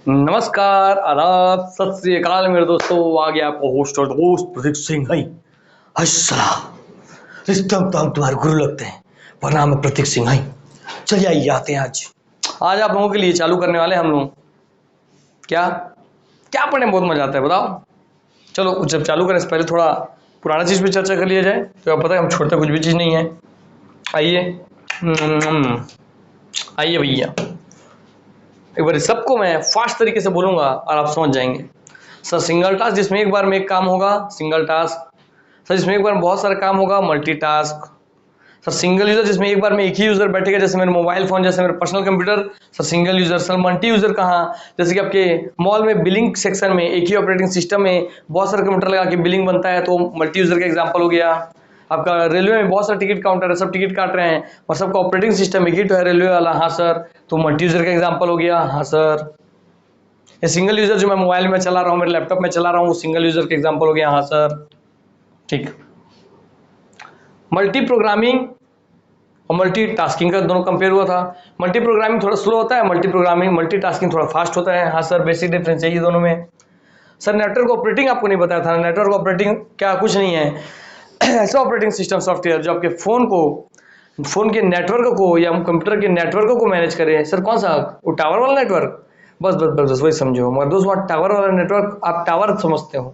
नमस्कार, आदाब, सत श्री अकाल मेरे दोस्तों। आ गया आपको होस्ट और दोस्त प्रतीक सिंह है। अस्सलाम। इस टाइम तो हम तुम्हारे गुरु लगते हैं, पर नाम है प्रतीक सिंह है। चलिए आइए आते हैं आज आप लोगों के लिए चालू करने वाले हम लोग क्या क्या पढ़ने में बहुत मजा आता है बताओ। चलो जब चालू करें इससे पहले थोड़ा पुराना चीज़ पे चर्चा कर लिया जाए। तो आप पता है हम छोड़ते कुछ भी चीज़ नहीं है। आइए आइए भैया, एक बार सबको मैं फास्ट तरीके से बोलूंगा और आप समझ जाएंगे। सर सिंगल टास्क जिसमें एक बार में एक काम होगा, सिंगल टास्क। सर जिसमें एक बार में बहुत सारा काम होगा, मल्टीटास्क। सर सिंगल यूजर जिसमें एक बार में एक ही यूजर बैठेगा, जैसे मेरे मोबाइल फोन, जैसे मेरे personal computer. Sir single user. Sir multi user कहाँ, जैसे कि आपके मॉल में बिलिंग सेक्शन में एक ही ऑपरेटिंग सिस्टम में बहुत सारे कंप्यूटर लगा के बिलिंग बनता है, तो मल्टी यूजर का एग्जाम्पल हो गया। आपका रेलवे में बहुत सारे टिकट काउंटर है, सब टिकट काट रहे हैं और सबका ऑपरेटिंग सिस्टम एक ही तो है, रेलवे वाला। हाँ सर, तो मल्टी यूजर का एग्जाम्पल हो गया। हाँ सर। ये सिंगल यूजर जो मैं मोबाइल में चला रहा हूँ, मेरे लैपटॉप में चला रहा हूँ, वो सिंगल यूजर का एग्जाम्पल हो गया। हाँ सर, ठीक। मल्टी प्रोग्रामिंग और मल्टी टास्किंग का दोनों कंपेयर हुआ था। मल्टी प्रोग्रामिंग थोड़ा स्लो होता है, मल्टी टास्किंग थोड़ा फास्ट होता है। हाँ सर, बेसिक डिफरेंस है ये दोनों में। सर नेटवर्क ऑपरेटिंग आपको नहीं बताया था। नेटवर्क ऑपरेटिंग क्या, कुछ नहीं है। ऐसा ऑपरेटिंग सिस्टम सॉफ्टवेयर जो आपके फोन के नेटवर्क को या कंप्यूटर के नेटवर्क को मैनेज करे। सर कौन सा, वो टावर वाला नेटवर्क? बस बस बस बस वही समझो। मगर दोस्त वहाँ टावर वाला नेटवर्क आप टावर समझते हो।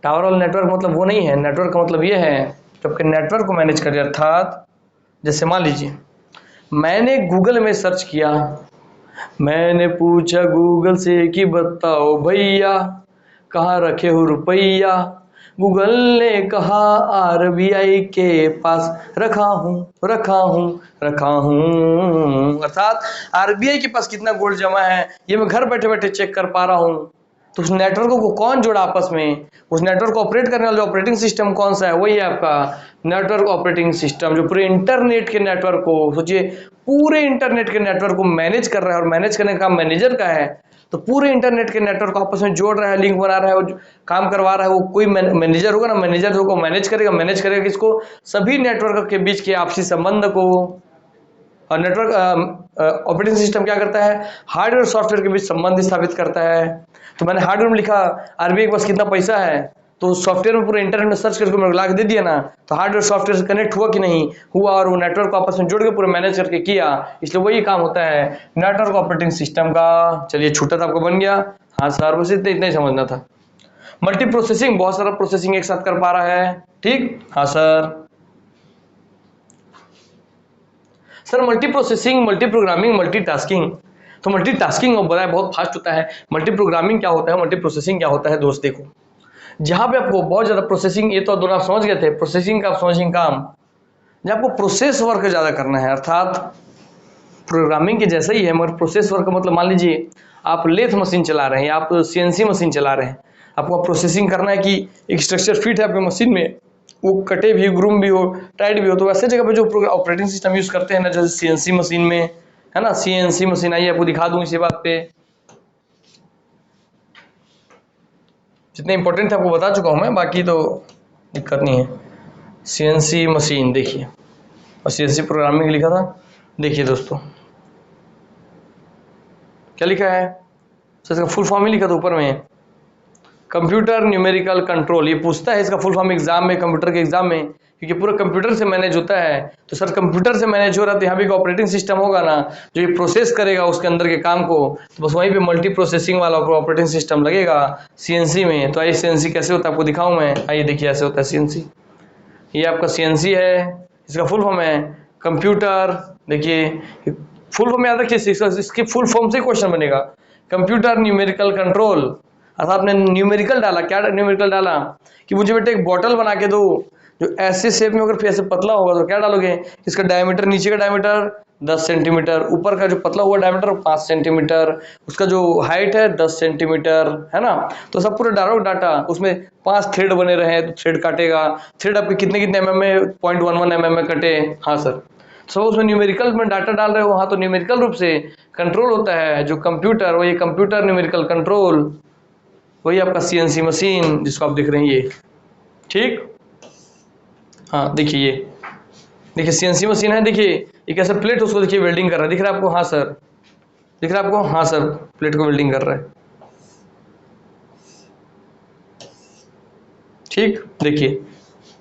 टावर वाला नेटवर्क मतलब वो नहीं है। नेटवर्क का मतलब ये है जो आपके नेटवर्क को मैनेज करे। अर्थात जैसे मान लीजिए मैंने गूगल में सर्च किया, मैंने पूछा गूगल से कि बताओ भैया कहाँ रखे हो रुपैया। गूगल ने कहा आरबीआई के पास रखा हूँ रखा हूँ रखा हूँ। अर्थात आरबीआई के पास कितना गोल्ड जमा है ये मैं घर बैठे बैठे चेक कर पा रहा हूँ। तो उस नेटवर्क को कौन जोड़ा आपस में? उस नेटवर्क को ऑपरेट करने वाला ऑपरेटिंग सिस्टम कौन सा है? वही है आपका नेटवर्क ऑपरेटिंग सिस्टम, जो पूरे इंटरनेट के नेटवर्क को, सोचिए पूरे इंटरनेट के नेटवर्क को मैनेज कर रहा है। और मैनेज करने का काम मैनेजर का है। तो पूरे इंटरनेट के नेटवर्क को आपस में जोड़ रहा है, लिंक बना रहा है, वो काम करवा रहा है। वो कोई मैनेजर होगा ना, मैनेजर को मैनेज करेगा किसको? सभी नेटवर्क के बीच के आपसी संबंध को। और नेटवर्क ऑपरेटिंग सिस्टम क्या करता है? हार्डवेयर और सॉफ्टवेयर के बीच संबंध स्थापित करता है। तो मैंने हार्डवेयर में लिखा आरबीआई के पास कितना पैसा है, तो सॉफ्टवेयर में पूरे इंटरनेट में सर्च करके मेरे को ला के दे दिया ना, तो हार्डवेयर सॉफ्टवेयर से कनेक्ट हुआ कि नहीं हुआ, और वो नेटवर्क को आपस में जोड़ के पूरे मैनेज करके किया। इसलिए वही काम होता है नेटवर्क ऑपरेटिंग सिस्टम का। चलिए छूटा था आपको, बन गया। हाँ सर, बस इतना ही समझना था। मल्टी प्रोसेसिंग, बहुत सारा प्रोसेसिंग एक साथ कर पा रहा है। ठीक। हाँ sir. Sir multi processing, multi programming, multi tasking. तो मल्टी टास्किंग बहुत फास्ट होता है। मल्टी प्रोग्रामिंग क्या होता है, मल्टी प्रोसेसिंग क्या होता है? दोस्त देखो, जहां पे आपको बहुत ज्यादा प्रोसेसिंग, ये तो दोनों आप समझ गए थे, प्रोसेसिंग का आप समझिंग काम, जहां आपको प्रोसेस वर्क ज्यादा करना है, अर्थात प्रोग्रामिंग के जैसा ही है मगर प्रोसेस वर्क का मतलब मान लीजिए आप लेथ मशीन चला रहे हैं या आप सीएनसी मशीन चला रहे हैं, आपको प्रोसेसिंग करना है कि एक स्ट्रक्चर फिट है आपकी मशीन में, वो कटे भी, ग्रूम भी हो, टाइट भी हो। तो वैसे जगह पे जो ऑपरेटिंग सिस्टम यूज करते हैं ना, जैसे सीएनसी मशीन में है ना, सीएनसी मशीन आइए आपको दिखा दूं इसी बात पे। जितने इंपॉर्टेंट है आपको बता चुका हूं मैं, बाकी तो दिक्कत नहीं है। सीएनसी मशीन देखिए, और सीएनसी प्रोग्रामिंग लिखा था, देखिए दोस्तों क्या लिखा है। सर इसका फुल फॉर्म ही लिखा था ऊपर में, कंप्यूटर न्यूमेरिकल कंट्रोल। ये पूछता है इसका फुल फॉर्म एग्जाम में, कंप्यूटर के एग्जाम में, क्योंकि पूरा कंप्यूटर से मैनेज होता है। तो सर कंप्यूटर से मैनेज हो रहा है तो यहाँ भी एक ऑपरेटिंग सिस्टम होगा ना, जो ये प्रोसेस करेगा उसके अंदर के काम को। तो बस वहीं पे मल्टी प्रोसेसिंग वाला ऑपरेटिंग सिस्टम लगेगा सीएनसी में। तो आइए सीएनसी कैसे होता है आपको दिखाऊं मैं। आइए देखिए ऐसे होता है सीएनसी। ये आपका सीएनसी है, इसका फुल फॉर्म है कंप्यूटर। देखिए फुल फॉर्म याद रखिए, इसके फुल फॉर्म से क्वेश्चन बनेगा, कंप्यूटर न्यूमेरिकल कंट्रोल। अर्थात आपने न्यूमेरिकल डाला, क्या न्यूमेरिकल डाला कि मुझे बेटे एक बॉटल बना के दो जो ऐसे शेप में, अगर ऐसे पतला होगा तो क्या डालोगे, इसका डायमीटर, नीचे का डायमीटर 10 सेंटीमीटर, ऊपर का जो पतला हुआ डायमीटर 5 सेंटीमीटर, उसका जो हाइट है 10 सेंटीमीटर, है ना। तो सब पूरा डालो डाटा, उसमें 5 थ्रेड बने रहे तो थ्रेड काटेगा। थ्रेड आपके कितने कितने mm में, 0.11 mm में कटे। हाँ सर। सो उसमें न्यूमेरिकल में डाटा डाल रहे हो, हाँ, तो न्यूमेरिकल रूप से कंट्रोल होता है जो कंप्यूटर, वही कंप्यूटर न्यूमेरिकल कंट्रोल, वही आपका सीएनसी मशीन जिसको आप देख रहे हैं ये। ठीक। हाँ देखिए, ये देखिए सीएनसी मशीन है। देखिए एक ऐसा प्लेट, उसको देखिए वेल्डिंग कर रहा है, दिख रहा है आपको? हाँ सर। दिख रहा है आपको? हाँ सर, प्लेट को वेल्डिंग कर रहा है। ठीक, देखिए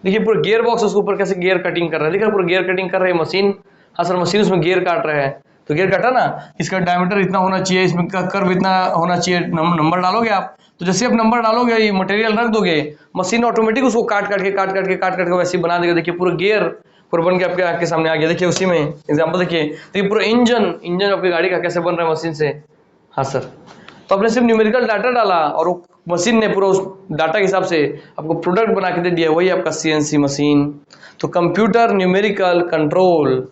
देखिए पूरा गियर बॉक्स उसके ऊपर कैसे गियर कटिंग कर रहा है, दिख रहा है पूरा गियर कटिंग कर रहा है मशीन। हाँ सर, मशीन उसमें गियर काट रहा है। तो गियर काटा ना, इसका डायमीटर इतना होना चाहिए, इसमें का कर्व इतना होना चाहिए, नंबर डालोगे आप। तो जैसे आप नंबर डालोगे, ये मटेरियल रख दोगे, मशीन ऑटोमेटिक उसको काट काट के वैसे ही बना देगा। देखिए पूरा गियर पूरा बन के आपके आँख के सामने आ गया। देखिए उसी में एग्जाम्पल देखिए पूरा इंजन आपकी गाड़ी का कैसे बन रहा है मशीन से। हाँ सर, तो आपने सिर्फ न्यूमेरिकल डाटा डाला और वो मशीन ने पूरा उस डाटा के हिसाब से आपको प्रोडक्ट बना के दे दिया, वही आपका सीएनसी मशीन। तो कंप्यूटर न्यूमेरिकल कंट्रोल,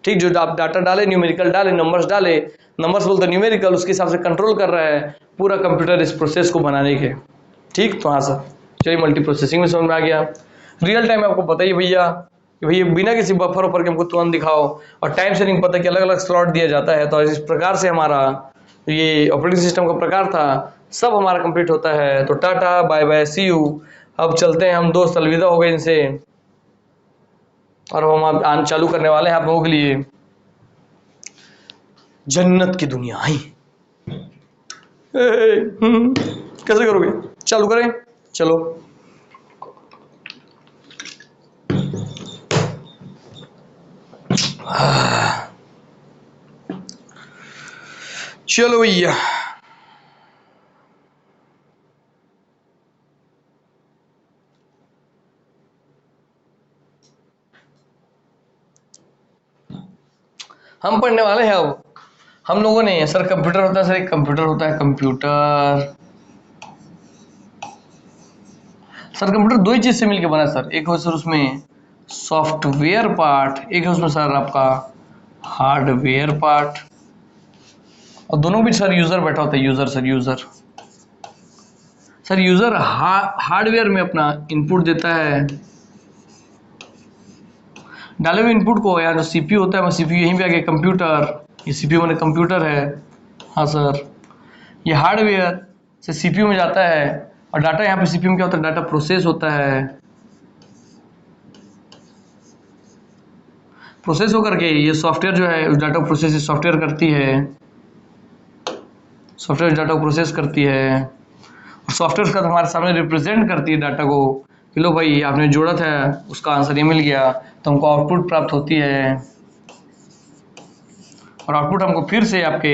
ठीक, जो आप डाटा डाले, न्यूमेरिकल डाले, नंबर्स बोलते न्यूमेरिकल, उसके हिसाब से कंट्रोल कर रहा है पूरा कंप्यूटर इस प्रोसेस को बनाने के। ठीक, तो हाँ सर, चलिए मल्टी प्रोसेसिंग में समझ में आ गया। रियल टाइम आपको बताइए भैया कि भैया बिना किसी बफर ऊपर के हमको तुरंत दिखाओ, और टाइम शेयरिंग पता है कि अलग अलग स्लॉट दिया जाता है। तो इस प्रकार से हमारा ये ऑपरेटिंग सिस्टम का प्रकार था, सब हमारा कंप्लीट होता है। तो tata bye bye see you. अब चलते हैं हम दोस्त, अलविदा हो गए इनसे, और हम अब आन चालू करने वाले हैं आप लोगों के लिए जन्नत की दुनिया। आई कैसे करोगे? चालू करें, चलो। चलो भैया, हम पढ़ने वाले हैं अब। हम लोगों ने सर कंप्यूटर होता है, सर एक कंप्यूटर होता है, कंप्यूटर सर कंप्यूटर दो ही चीज से मिलकर बना है सर। एक है सर उसमें सॉफ्टवेयर पार्ट, एक है उसमें सर आपका हार्डवेयर पार्ट, और दोनों भी सर यूजर बैठा होता है। यूजर सर यूजर हार्डवेयर में अपना इनपुट देता है, डाले हुए इनपुट को, या जो सीपीयू होता है, सीपीयू यहीं पे आ गया कंप्यूटर, ये सीपीयू मैंने कंप्यूटर है। हाँ सर, ये हार्डवेयर से सीपीयू में जाता है, और डाटा यहाँ पे सीपीयू में क्या होता है, डाटा प्रोसेस होता है। प्रोसेस होकर के ये सॉफ्टवेयर जो है उस डाटा प्रोसेस सॉफ्टवेयर करती है, सॉफ्टवेयर डाटा को प्रोसेस करती है, और सॉफ्टवेयर का हमारे सामने रिप्रेजेंट करती है डाटा को कि लो भाई आपने जोड़ा था उसका आंसर ये मिल गया, तो हमको आउटपुट प्राप्त होती है। और आउटपुट हमको फिर से आपके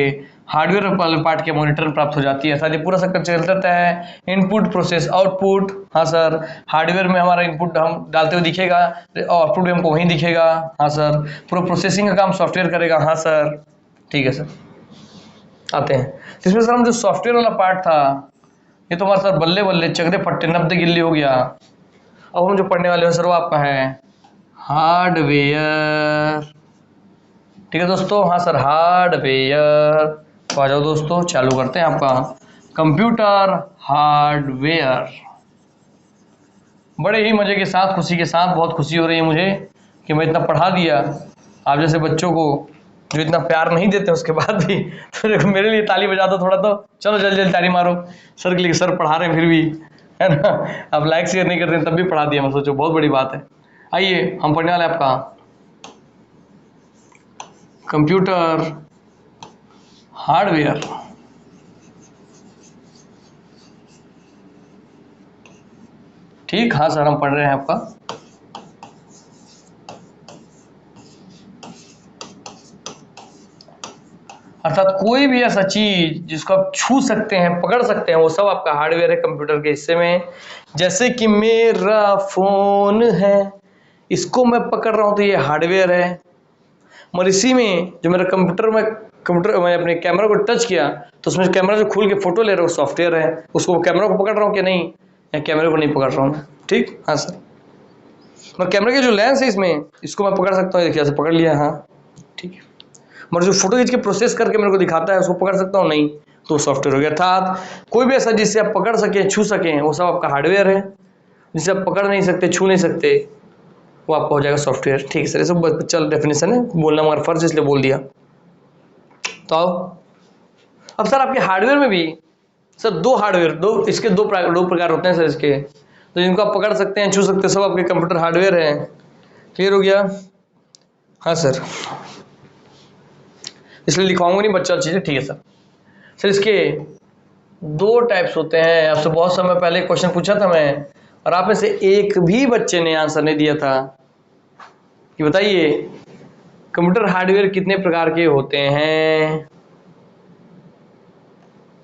हार्डवेयर वाले पार्ट के मॉनिटर में प्राप्त हो जाती है। साथ ही पूरा सर्कल चलता रहता है, इनपुट प्रोसेस आउटपुट। हाँ सर, हार्डवेयर में हमारा इनपुट हम डालते हुए दिखेगा, आउटपुट भी हमको वहीं दिखेगा। हाँ सर, पूरा प्रोसेसिंग का काम सॉफ्टवेयर करेगा। हाँ सर, ठीक है सर। आते हैं इसमें सर, हम जो सॉफ्टवेयर वाला पार्ट था, ये तो हमारा सर बल्ले बल्ले चगदे फट्टे नब्दे गिल्ली हो गया। अब हम जो पढ़ने वाले हैं सर वो आपका है हार्डवेयर। ठीक है दोस्तों, हाँ सर हार्डवेयर। तो आ जाओ दोस्तों, चालू करते हैं आपका कंप्यूटर हार्डवेयर। बड़े ही मजे के साथ, खुशी के साथ, बहुत खुशी हो रही है मुझे कि मैं इतना पढ़ा दिया आप जैसे बच्चों को जो इतना प्यार नहीं देते उसके बाद भी। तो देखो मेरे लिए ताली बजा दो थोड़ा, तो चलो जल्दी जल्दी ताली मारो सर के लिए, सर पढ़ा रहे हैं फिर भी, है ना। आप लाइक शेयर नहीं करते तब भी पढ़ा दिया, मैं सोचो बहुत बड़ी बात है। आइए हम पढ़ने वाले आपका कंप्यूटर हार्डवेयर। ठीक, हाँ सर हम पढ़ रहे हैं आपका अर्थात कोई भी ऐसा चीज जिसको आप छू सकते हैं, पकड़ सकते हैं, वो सब आपका हार्डवेयर है कंप्यूटर के हिस्से में। जैसे कि मेरा फोन है, इसको मैं पकड़ रहा हूं तो ये हार्डवेयर है। और इसी में जो मेरा कंप्यूटर मैं अपने कैमरा को टच किया तो उसमें कैमरा जो खुल के फोटो ले रहा है वो सॉफ्टवेयर है। उसको कैमरा को पकड़ रहा हूँ कि नहीं, या कैमरे को नहीं पकड़ रहा हूँ। ठीक, हाँ सर, मैं कैमरे के जो लेंस है इसमें, इसको मैं पकड़ सकता हूँ, देखिए ऐसे पकड़ लिया। हाँ ठीक है, मगर जो फोटो खींच के प्रोसेस करके मेरे को दिखाता है उसको पकड़ सकता हूँ नहीं, तो सॉफ्टवेयर हो गया। अर्थात कोई भी ऐसा जिससे आप पकड़ सकें, छू सकें, वो सब आपका हार्डवेयर है। जिसे आप पकड़ नहीं सकते, छू नहीं सकते, वो आपका हो जाएगा सॉफ्टवेयर। ठीक है सर, ये सब चल डेफिनेशन है, बोलना हमारा फर्ज इसलिए बोल दिया। तो अब सर आपके हार्डवेयर में भी सर इसके दो प्रकार होते हैं सर इसके, तो जिनको आप पकड़ सकते हैं, छू सकते हैं, सब आपके कंप्यूटर हार्डवेयर है। क्लियर हो गया? हाँ सर, इसलिए लिखवाऊंगा नहीं बच्चा चीज़ें, ठीक है सर। सर इसके दो टाइप्स होते हैं। आपसे बहुत समय पहले क्वेश्चन पूछा था मैं, और आप में से एक भी बच्चे ने आंसर नहीं दिया था कि बताइए कंप्यूटर हार्डवेयर कितने प्रकार के होते हैं।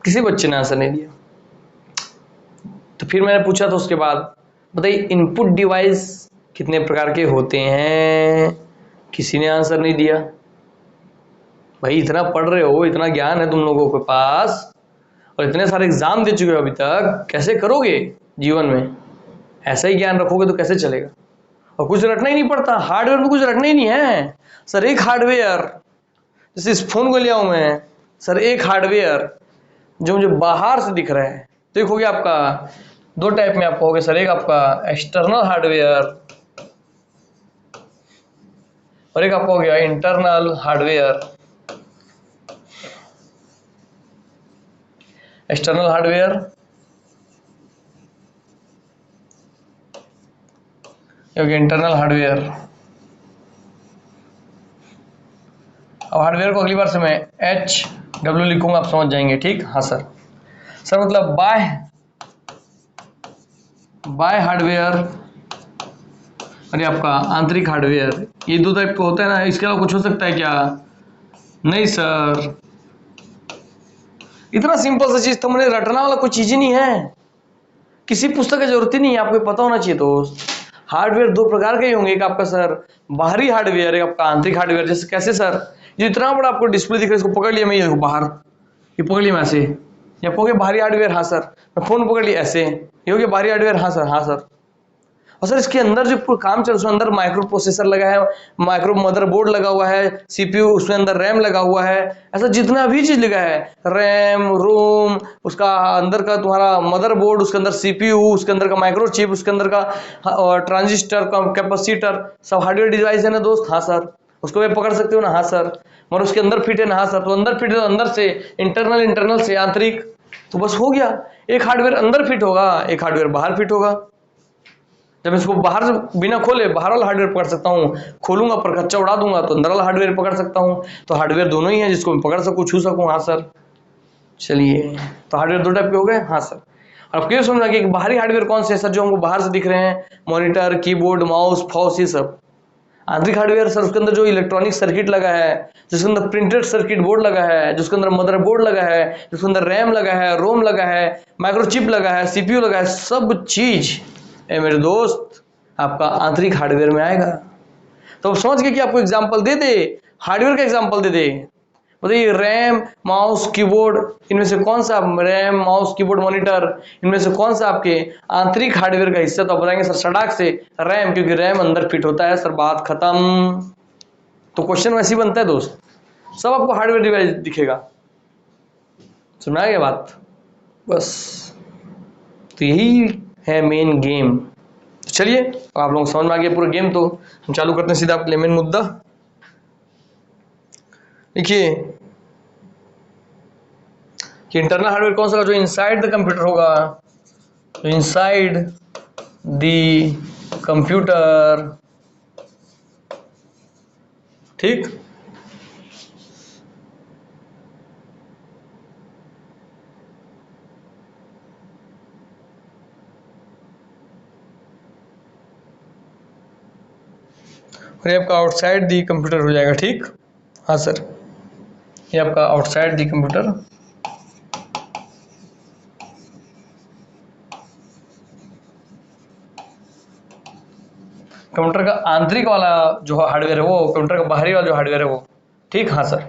किसी बच्चे ने आंसर नहीं दिया। तो फिर मैंने पूछा था उसके बाद, बताइए इनपुट डिवाइस कितने प्रकार के होते हैं। किसी ने आंसर नहीं दिया। भाई इतना पढ़ रहे हो, इतना ज्ञान है तुम लोगों के पास, और इतने सारे एग्जाम दे चुके हो अभी तक, कैसे करोगे जीवन में? ऐसा ही ज्ञान रखोगे तो कैसे चलेगा? और कुछ रटना ही नहीं पड़ता, हार्डवेयर में कुछ रटना ही नहीं है सर। एक हार्डवेयर, जैसे इस फोन को लिया हूं मैं सर, एक हार्डवेयर जो मुझे बाहर से दिख रहा है, तो एक हो गया आपका, दो टाइप में आपका हो गया सर। एक आपका एक्सटर्नल हार्डवेयर और एक आपका हो गया इंटरनल हार्डवेयर। एक्सटर्नल हार्डवेयर क्योंकि इंटरनल हार्डवेयर। अब हार्डवेयर को अगली बार से मैं HW लिखूंगा, आप समझ जाएंगे, ठीक? हाँ सर। सर मतलब बाय हार्डवेयर और ये आपका आंतरिक हार्डवेयर, ये दो टाइप का होता है ना। इसके अलावा कुछ हो सकता है क्या? नहीं सर, इतना सिंपल सा चीज, तुमने रटना वाला कोई चीज ही नहीं है, किसी पुस्तक की जरूरत ही नहीं है, आपको पता होना चाहिए दोस्त। हार्डवेयर दो प्रकार के ही होंगे, एक आपका सर बाहरी हार्डवेयर, एक आपका आंतरिक हार्डवेयर। जैसे कैसे सर? ये इतना बड़ा आपको डिस्प्ले दिख रहा है, इसको पकड़ लिया मैं, ये देखो बाहर, ये पकड़ लिया मैं ऐसे, ये आपको बाहरी हार्डवेयर। हाँ सर। मैं फोन पकड़ लिया ऐसे, ये हो गया बाहरी हार्डवेयर। हाँ सर, हाँ सर। और सर इसके अंदर जो काम चल रहा है, उसके अंदर माइक्रो प्रोसेसर लगा है, माइक्रो मदरबोर्ड लगा हुआ है, सीपीयू, उसके अंदर रैम लगा हुआ है, ऐसा जितना भी चीज लगा है, रैम, रोम, उसका अंदर का तुम्हारा मदरबोर्ड, उसके अंदर सीपीयू, उसके अंदर का माइक्रो चिप, उसके अंदर का ट्रांजिस्टर, कैपेसिटर, सब हार्डवेयर डिवाइस है ना दोस्त। हाँ सर। उसको वे पकड़ सकते हो ना? हाँ सर। मगर उसके अंदर फिट है ना? हाँ सर। तो अंदर फिट है तो अंदर से इंटरनल, इंटरनल से आंतरिक, तो बस हो गया। एक हार्डवेयर अंदर फिट होगा, एक हार्डवेयर बाहर फिट होगा। जब इसको बाहर से बिना खोले बाहर वाला हार्डवेयर पकड़ सकता हूँ, खोलूंगा पर कच्चा उड़ा दूंगा तो अंदर वाला हार्डवेयर पकड़ सकता हूँ। तो हार्डवेयर दोनों ही है, जिसको मैं पकड़ सकूँ, छू सकूँ। हाँ सर। चलिए, तो हार्डवेयर दो टाइप के हो गए। हाँ सर। अब क्लियर समझना कि बाहरी हार्डवेयर कौन से है सर? जो हमको बाहर से दिख रहे हैं, मॉनिटर, कीबोर्ड, माउस, फाउस, ये सब। आंतरिक हार्डवेयर सर, उसके अंदर जो इलेक्ट्रॉनिक सर्किट लगा है, जिसके अंदर प्रिंटेड सर्किट बोर्ड लगा है, जिसके अंदर मदरबोर्ड लगा है, जिसके अंदर रैम लगा है, रोम लगा है, माइक्रोचिप लगा है, सीपीयू लगा है, सब चीज मेरे दोस्त आपका आंतरिक हार्डवेयर में आएगा। तो समझ गए कि आपको एग्जांपल दे दे, हार्डवेयर का एग्जांपल दे दे, बताइए रैम, माउस, कीबोर्ड, इनमें से कौन सा रैम, माउस, कीबोर्ड, मॉनिटर, इनमें से कौन सा आपके आंतरिक हार्डवेयर का हिस्सा? तो आप बताएंगे सर सड़क से रैम, क्योंकि रैम अंदर फिट होता है। सर बात खत्म। तो क्वेश्चन वैसे ही बनता है दोस्त, सब आपको हार्डवेयर डिवाइस दिखेगा। सुना गया बात? बस तो यही है मेन गेम। तो चलिए, आप लोग समझ में आ गया पूरा गेम, तो हम चालू करते हैं सीधा आपके लिए मेन मुद्दा। देखिए कि इंटरनल हार्डवेयर कौन सा, जो इनसाइड द कंप्यूटर होगा, जो इनसाइड द कंप्यूटर, ठीक। और ये आपका आउटसाइड दी कंप्यूटर हो जाएगा, ठीक। हाँ सर, ये आपका आउटसाइड दी कंप्यूटर। कंप्यूटर का आंतरिक वाला जो हार्डवेयर है वो, कंप्यूटर का बाहरी वाला जो हार्डवेयर है वो, ठीक। हाँ सर।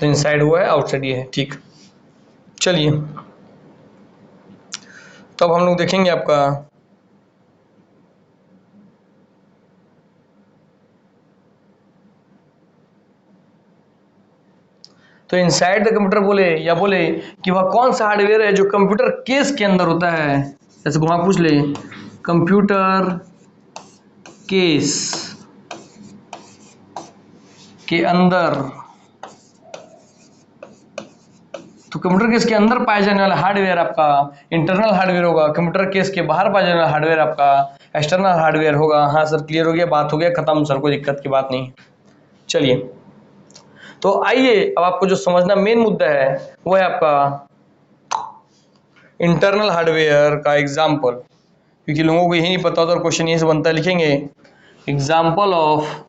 तो इनसाइड वो है, आउटसाइड ये है, ठीक। चलिए, तो अब हम लोग देखेंगे आपका तो इनसाइड द कंप्यूटर बोले या बोले कि वह कौन सा हार्डवेयर है जो कंप्यूटर केस के अंदर होता है। जैसे वहां पूछ ले कंप्यूटर केस के अंदर, तो कंप्यूटर केस के अंदर पाए जाने वाला हार्डवेयर आपका इंटरनल हार्डवेयर होगा। कंप्यूटर केस के बाहर पाए जाने वाला हार्डवेयर आपका एक्सटर्नल हार्डवेयर होगा। हाँ सर, क्लियर हो गया, बात हो गया खत्म सर, कोई दिक्कत की बात नहीं। चलिए, तो आइए अब आपको जो समझना मेन मुद्दा है वो है आपका इंटरनल हार्डवेयर का एग्जाम्पल, क्योंकि लोगों को यही नहीं पता होता और क्वेश्चन यही से बनता है। लिखेंगे example of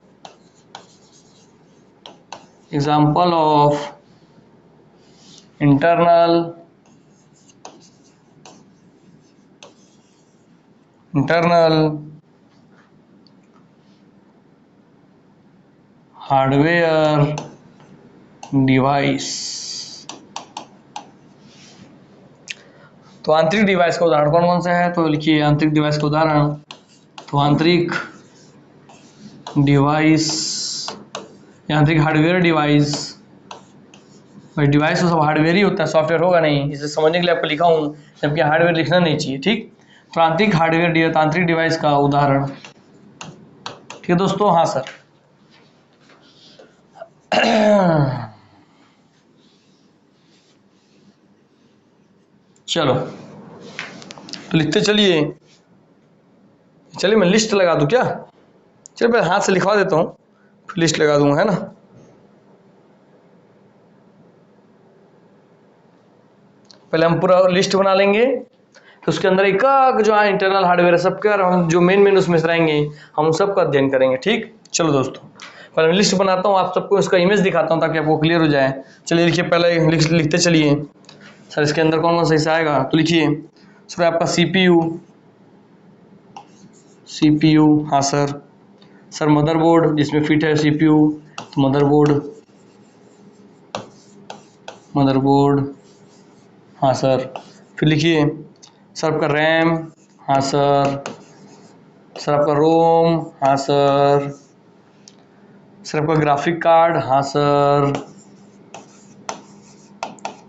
internal hardware device. तो आंतरिक डिवाइस का उदाहरण कौन कौन सा है, तो लिखिए आंतरिक डिवाइस का उदाहरण। तो आंतरिक डिवाइस, आंतरिक हार्डवेयर डिवाइस, डिवाइस तो सब हार्डवेयर ही होता है, सॉफ्टवेयर होगा नहीं, इसे समझने के लिए आपको लिखा हूँ, जबकि हार्डवेयर लिखना नहीं चाहिए। ठीक, तो आंतरिक हार्डवेयर तांत्रिक डिवाइस का उदाहरण। ठीक है दोस्तों, हाँ सर। चलो तो लिखते चलिए। चलिए मैं लिस्ट लगा दूं क्या? चलिए पहले हाथ से लिखवा देता हूँ, फिर लिस्ट लगा दूंगा, है ना। पहले हम पूरा लिस्ट बना लेंगे, तो उसके अंदर एक जो इंटरनल हार्डवेयर है सबका जो मेन उसमें से रहेंगे, हम सबका अध्ययन करेंगे। ठीक, चलो दोस्तों पहले मैं लिस्ट बनाता हूँ, आप सबको इसका इमेज दिखाता हूँ ताकि आपको क्लियर हो जाए। चलिए लिखिए, पहले लिखते चलिए। सर इसके अंदर कौन कौन सा हिस्सा आएगा, तो लिखिए इसमें आपका सीपीयू, हाँ सर। सर मदरबोर्ड जिसमें फिट है सीपीयू, तो मदरबोर्ड, हाँ सर। फिर लिखिए सर आपका रैम, हाँ सर। सर आपका रोम, हाँ सर। सर आपका ग्राफिक कार्ड, हाँ सर।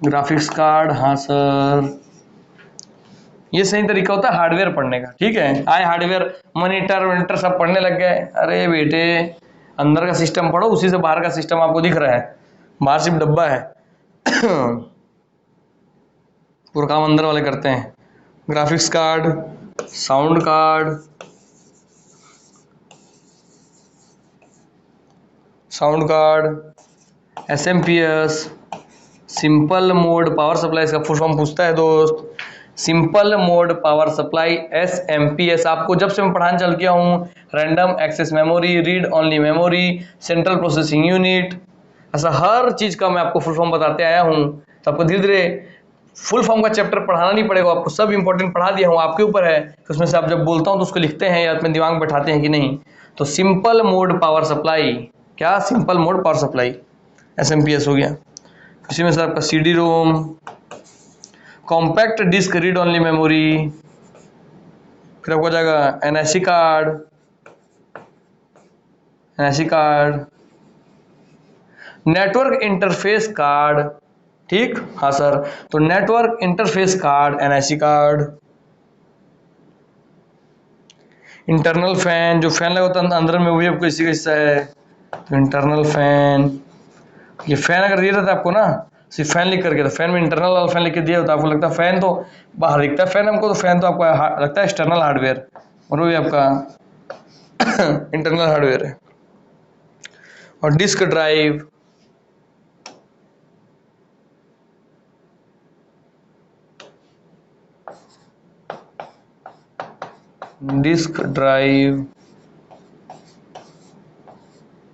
ग्राफिक्स कार्ड, हाँ सर। ये सही तरीका होता है हार्डवेयर पढ़ने का। ठीक है, आए हार्डवेयर मॉनिटर सब पढ़ने लग गए, अरे बेटे अंदर का सिस्टम पढ़ो, उसी से बाहर का सिस्टम आपको दिख रहा है, बाहर सिर्फ डब्बा है। पूरा काम अंदर वाले करते हैं। Graphics card, sound card, SMPS, simple mode power supply, इसका फुल फॉर्म पूछता है दोस्त। Simple mode power supply SMPS, आपको जब से मैं पढ़ाने चल गया हूँ, random access memory, read only memory, central processing unit, ऐसा हर चीज का मैं आपको फुल फॉर्म बताते आया हूँ। तो आपको धीरे धीरे फुल फॉर्म का चैप्टर पढ़ाना नहीं पड़ेगा, आपको सब इंपॉर्टेंट पढ़ा दिया हूँ, आपके ऊपर है कि उसमें से आप जब बोलता हूँ तो उसको लिखते हैं या अपने दिमाग में बैठाते हैं कि नहीं। तो सिंपल मोड पावर सप्लाई, क्या simple mode power supply SMPS हो गया। इसी में सर आपका CD ROM, compact disc read only memory, फिर आपको जाएगा NIC card, network interface card. ठीक, हाँ सर। तो network interface card, NIC card. Internal fan, जो फैन लगा होता है अंदर में, वही आपको इसी का हिस्सा है। तो इंटरनल फैन, ये फैन अगर दिया रहता है आपको ना सिर्फ फैन लिख करके, तो फैन में इंटरनल वाला फैन लिख के दिया होता है, आपको लगता है फैन तो बाहर दिखता है फैन हमको, तो फैन तो आपको लगता है एक्सटर्नल हार्डवेयर, और वो भी आपका इंटरनल हार्डवेयर है। और डिस्क ड्राइव,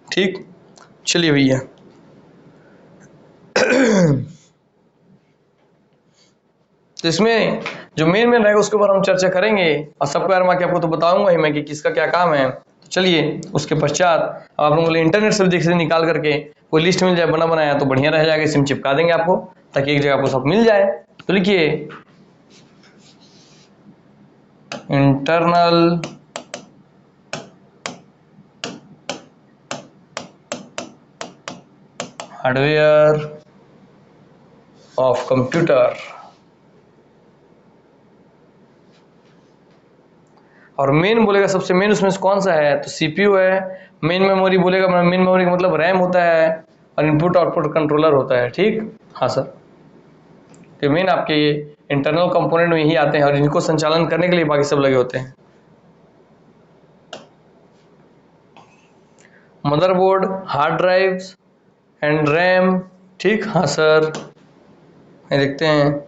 ठीक, चलिए भैया। तो इसमें जो मेन रहेगा उसके ऊपर हम चर्चा करेंगे, और सबके बारे में आपको तो बताऊंगा ही मैं कि किसका क्या काम है। तो चलिए उसके पश्चात आप लोगों को इंटरनेट से देख से निकाल करके कोई लिस्ट मिल जाए बना बनाया तो बढ़िया रह जाएगा, सिम चिपका देंगे आपको ताकि एक जगह आपको सब मिल जाए। तो लिखिए इंटरनल हार्डवेयर ऑफ कंप्यूटर, और मेन बोलेगा सबसे मेन उसमें से कौन सा है, तो CPU है। मेन मेमोरी बोलेगा, मेन मेमोरी का मतलब रैम होता है, और इनपुट आउटपुट कंट्रोलर होता है। ठीक, हाँ सर। तो मेन आपके ये इंटरनल कंपोनेंट में यही आते हैं, और इनको संचालन करने के लिए बाकी सब लगे होते हैं। Motherboard, hard drives, and RAM. ठीक, हाँ सर, ये देखते हैं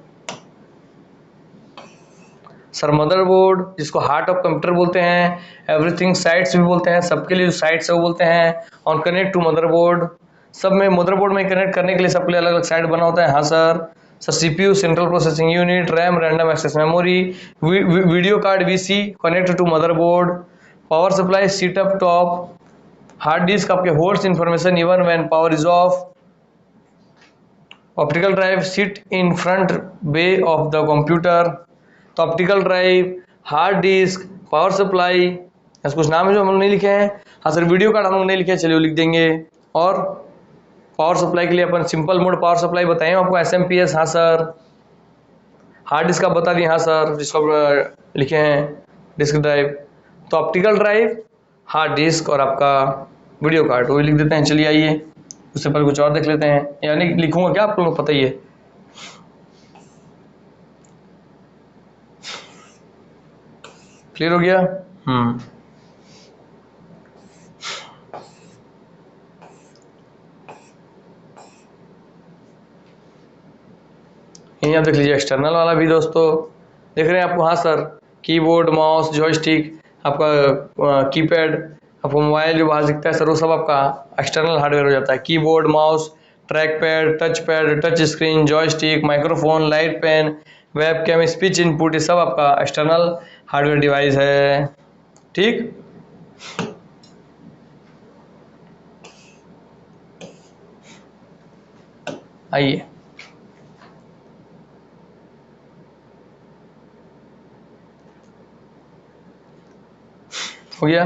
सर। मदरबोर्ड, जिसको हार्ट ऑफ कंप्यूटर बोलते हैं, एवरीथिंग साइट्स भी बोलते हैं, सबके लिए जो साइट्स है वो बोलते हैं। ऑन कनेक्ट टू मदरबोर्ड, सब में मदरबोर्ड में कनेक्ट करने के लिए सबके लिए अलग अलग साइट बना होता है। हाँ sir. Sir CPU, central processing unit, RAM, random access memory, video card VC connect to motherboard, power supply seat up top, hard disk आपके holds information even when power is off, optical drive sit in front bay of the computer. तो optical drive, hard disk, power supply, ऐसे कुछ नाम है जो हम लोग नहीं लिखे हैं। हाँ सर, वीडियो कार्ड हम लोग नहीं लिखे हैं, चलिए वो लिख देंगे। और पावर सप्लाई के लिए अपन सिंपल मोड पावर सप्लाई बताएं आपको, एसएमपीएस। हाँ सर। हार्ड डिस्क आप बता दिए, हाँ सर, जिसको लिखे हैं डिस्क ड्राइव। तो ऑप्टिकल ड्राइव, हार्ड डिस्क और आपका वीडियो कार्ड वो लिख देते हैं। चलिए आइए, उससे पहले कुछ और देख लेते हैं, यानी लिखूंगा क्या आप लोगों को पता ही है। क्लियर हो गया? यहाँ देख लीजिए एक्सटर्नल वाला भी दोस्तों, देख रहे हैं आपको। हाँ सर, कीबोर्ड, माउस, जॉयस्टिक, आपका कीपैड, आपको मोबाइल जो बाहर दिखता है सर, वो सब आपका एक्सटर्नल हार्डवेयर हो जाता है। Keyboard, mouse, track pad, touch screen, joystick, microphone, light pen, web cam, speech input, ये सब आपका एक्सटर्नल हार्डवेयर डिवाइस है। ठीक, आइए हो गया।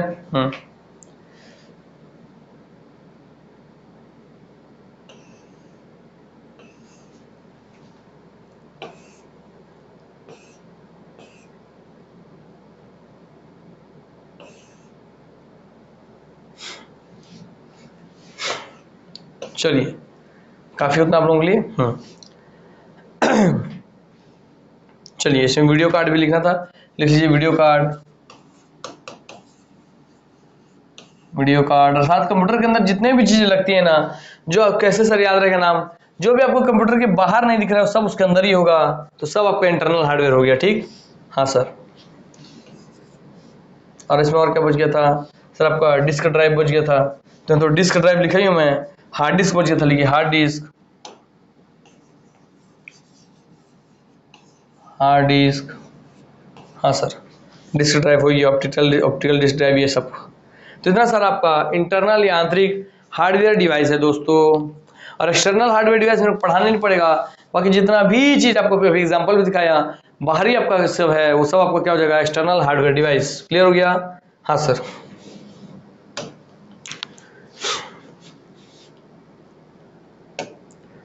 चलिए, काफी होता है आप लोगों के लिए। चलिए, इसमें वीडियो कार्ड भी लिखना था, लिख लीजिए वीडियो कार्ड। वीडियो कार्ड अर्थात कंप्यूटर के अंदर जितने भी चीजें लगती है ना, जो आप कैसे सर याद रहेगा नाम, जो भी आपको कंप्यूटर के बाहर नहीं दिख रहा है सब उसके अंदर ही होगा, तो सब आपका इंटरनल हार्डवेयर हो गया। ठीक, हाँ सर। और इसमें और क्या बच गया था सर? आपका डिस्क ड्राइव बच गया था, तो डिस्क ड्राइव लिखा ही हूं मैं। हार्ड डिस्क बच गया था, लिखिए हार्ड डिस्क। हार्ड डिस्क, हाँ सर, डिस्क ड्राइव होगी, ऑप्टिकल डिस्क ड्राइव, ये सब। तो इतना सारा आपका इंटरनल या आंतरिक हार्डवेयर डिवाइस है दोस्तों। और एक्सटर्नल हार्डवेयर डिवाइस में पढ़ाना नहीं पड़ेगा, बाकी जितना भी चीज आपको एग्जांपल भी दिखाया बाहरी आपका सब है, वो सब आपको क्या हो जाएगा? External hardware device. क्लियर हो गया? हाँ सर।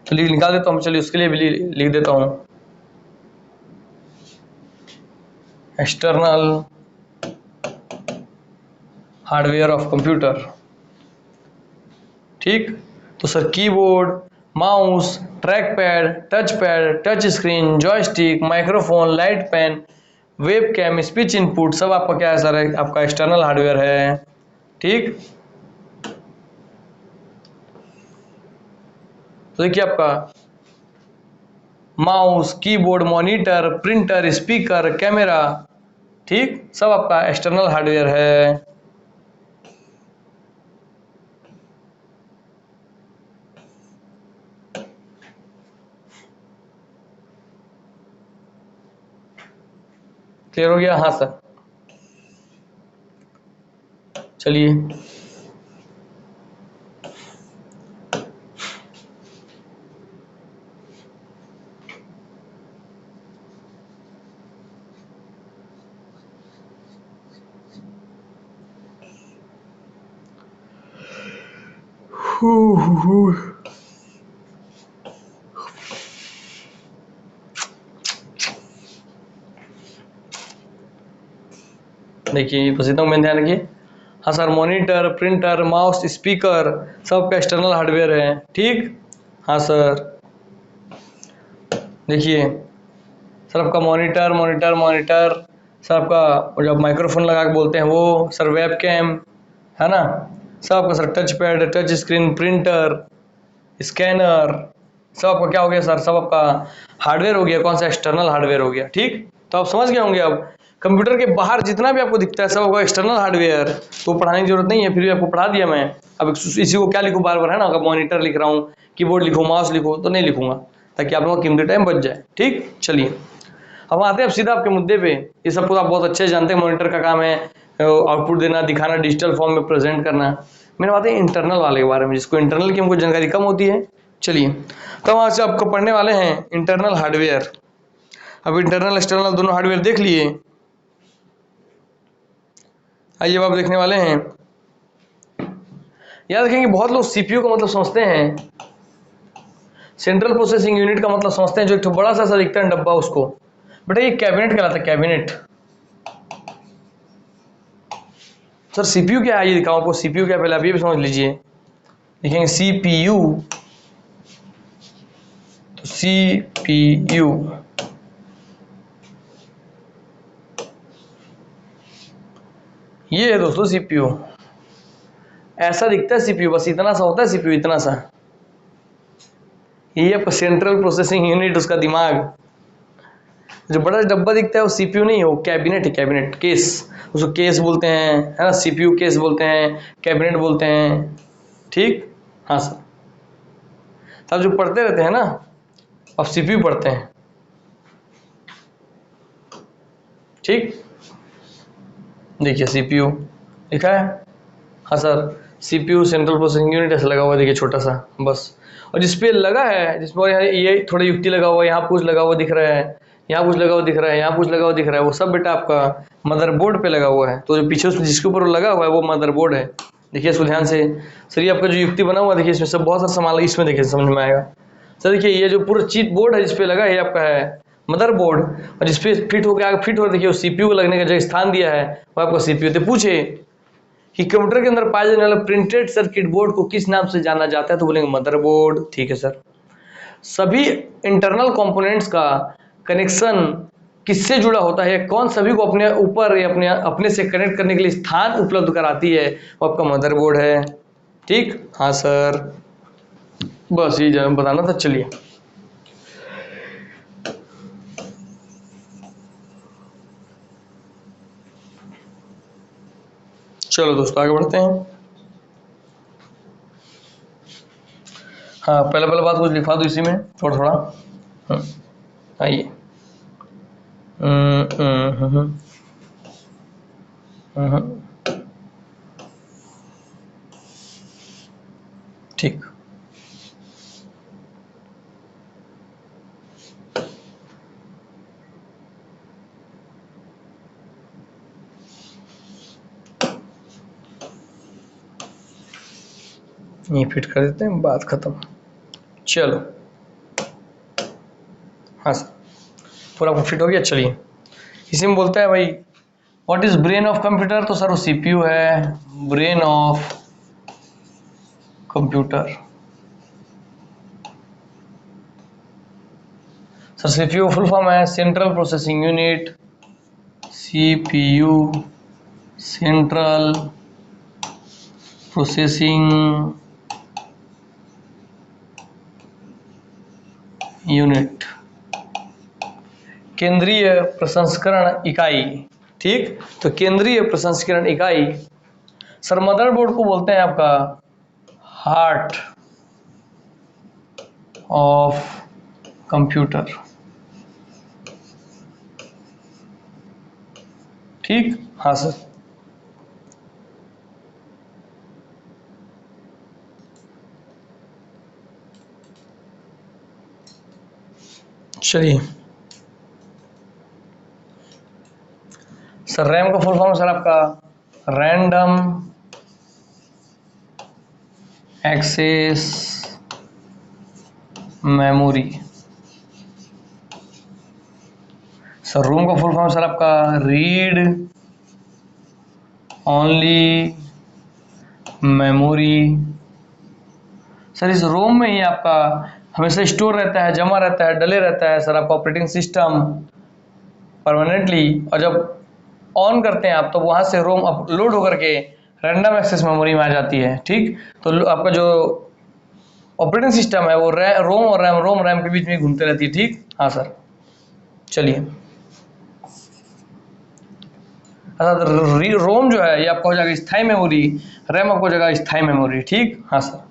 तो निकाल देता हूँ, चलिए उसके लिए भी लिख देता हूँ, एक्सटर्नल हार्डवेयर ऑफ कंप्यूटर। ठीक, तो sir keyboard, mouse, track pad, touch screen, joystick, microphone, light pen, web cam, speech input, सब आपका क्या है सर? आपका एक्सटर्नल हार्डवेयर है। ठीक, तो देखिए आपका mouse, keyboard, monitor, printer, speaker, camera, ठीक, सब आपका एक्सटर्नल हार्डवेयर है। क्लियर हो गया? हाँ सर। चलिए, देखिए बस इतना में ध्यान रखिए। हाँ sir, monitor, printer, mouse, speaker, सब का एक्सटर्नल हार्डवेयर है। ठीक, हाँ सर। देखिए सर, आपका मॉनिटर सर, आपका जब माइक्रोफोन लगा के बोलते हैं वो, सर वेब कैम है ना, सब आपका sir touch pad, touch screen, printer, scanner, सब आपका क्या हो गया सर, सब आपका हार्डवेयर हो गया। कौन सा, एक्सटर्नल हार्डवेयर हो गया। ठीक, तो आप समझ गए होंगे अब कंप्यूटर के बाहर जितना भी आपको दिखता है सब होगा एक्सटर्नल हार्डवेयर, तो पढ़ाने की जरूरत नहीं है, फिर भी आपको पढ़ा दिया मैं। अब इसी को क्या लिखूं बार बार, है ना, अगर मॉनिटर लिख रहा हूँ, कीबोर्ड लिखूं, माउस लिखूं, तो नहीं लिखूंगा, ताकि आप लोगों का कीमती टाइम बच जाए। ठीक, चलिए अब आते हैं अब सीधा आपके मुद्दे पे। ये सब कुछ आप बहुत अच्छे से जानते हैं, मॉनिटर का काम है आउटपुट देना, दिखाना, डिजिटल फॉर्म में प्रेजेंट करना। मैंने बात है इंटरनल वाले के बारे में, जिसको इंटरनल की हमको जानकारी कम होती है। चलिए तो वहाँ से आपको पढ़ने वाले हैं इंटरनल हार्डवेयर। अब इंटरनल एक्सटर्नल दोनों हार्डवेयर देख लिए, आइए अब आप देखने वाले हैं। याद रखेंगे बहुत लोग सीपीयू का मतलब समझते हैं, सेंट्रल प्रोसेसिंग यूनिट का मतलब समझते हैं, जो एक बड़ा सा दिखता है डब्बा, उसको बेटा ये कैबिनेट कहलाता है, कैबिनेट। सर सीपीयू क्या है, ये दिखाओ आपको सीपीयू क्या, पहले आप ये भी समझ लीजिए। लिखेंगे सीपीयू, तो सीपीयू ये है दोस्तों सीपीयू, ऐसा दिखता है सीपीयू, बस इतना सा होता है सीपीयू, इतना सा। ये आपका सेंट्रल प्रोसेसिंग यूनिट, उसका दिमाग। जो बड़ा डब्बा दिखता है वो सीपीयू नहीं है, वो कैबिनेट है, कैबिनेट, केस, उसको केस बोलते हैं, है ना, सीपीयू केस बोलते हैं, कैबिनेट बोलते हैं। ठीक, हाँ सर। तब जो पढ़ते रहते हैं ना, अब सीपीयू पढ़ते हैं। ठीक, देखिए सीपीयू लिखा है, हाँ sir, CPU central processing unit ऐसा लगा हुआ है, देखिए छोटा सा बस। और जिसपे लगा है, जिसमें ये थोड़ा युक्ति लगा हुआ है, यहाँ कुछ लगा हुआ दिख रहा है, यहाँ कुछ लगा हुआ दिख रहा है, यहाँ कुछ लगा हुआ दिख रहा है, वो सब बेटा आपका मदरबोर्ड पे लगा हुआ है। तो जो पीछे जिसके ऊपर लगा हुआ है वो मदरबोर्ड है। देखिए इसको ध्यान से सर, ये आपका जो युक्ति बना हुआ है, देखिए इसमें सब बहुत सारा सामान, इसमें देखिए समझ में आएगा सर। देखिए ये जो पूरा चिप बोर्ड है जिसपे लगा है, ये आपका है मदरबोर्ड, और जिसपे फिट होकर आगे फिट हो, देखिए सीपीयू को लगने का जो स्थान दिया है वो आपका सीपीयू। तो पूछे कि कंप्यूटर के अंदर पाए जाने वाले प्रिंटेड सर्किट बोर्ड को किस नाम से जाना जाता है, तो बोलेंगे मदरबोर्ड। ठीक है सर। सभी इंटरनल कंपोनेंट्स का कनेक्शन किससे जुड़ा होता है, कौन सभी को अपने ऊपर या अपने से कनेक्ट करने के लिए स्थान उपलब्ध कराती है, वो आपका मदरबोर्ड है। ठीक, हाँ सर, बस ये बताना था। चलिए चलो दोस्तों आगे बढ़ते हैं। हाँ पहले पहले बात कुछ लिखवा दो इसी में थोड़ा थोड़ा। आइए ठीक, ये फिट कर देते हैं, बात खत्म। चलो हाँ सर, पूरा फिट हो गया। चलिए इसी में बोलता है भाई what is brain of computer, तो सर वो सीपीयू है, brain of computer. Sir CPU full form है central processing unit, CPU central processing unit, केंद्रीय प्रसंस्करण इकाई। ठीक, तो केंद्रीय प्रसंस्करण इकाई। सर मदरबोर्ड को बोलते हैं आपका हार्ट ऑफ कंप्यूटर। ठीक, हाँ सर। चलिए सर रैम का फुल फॉर्म सर आपका रैंडम एक्सेस मेमोरी। सर रोम का फुल फॉर्म सर आपका रीड ओनली मेमोरी। सर इस रोम में ही आपका हमेशा स्टोर रहता है, जमा रहता है, डले रहता है सर आपका ऑपरेटिंग सिस्टम परमानेंटली, और जब ऑन करते हैं आप तो वहाँ से रोम अपलोड होकर के रैंडम एक्सेस मेमोरी में आ जाती है। ठीक, तो आपका जो ऑपरेटिंग सिस्टम है वो रोम और रैम के बीच में घूमते रहती है, ठीक। हाँ सर, चलिए। रोम जो है ये आपका हो जाएगा स्थायी मेमोरी, रैम आपको हो जाएगा स्थायी मेमोरी, ठीक। हाँ सर,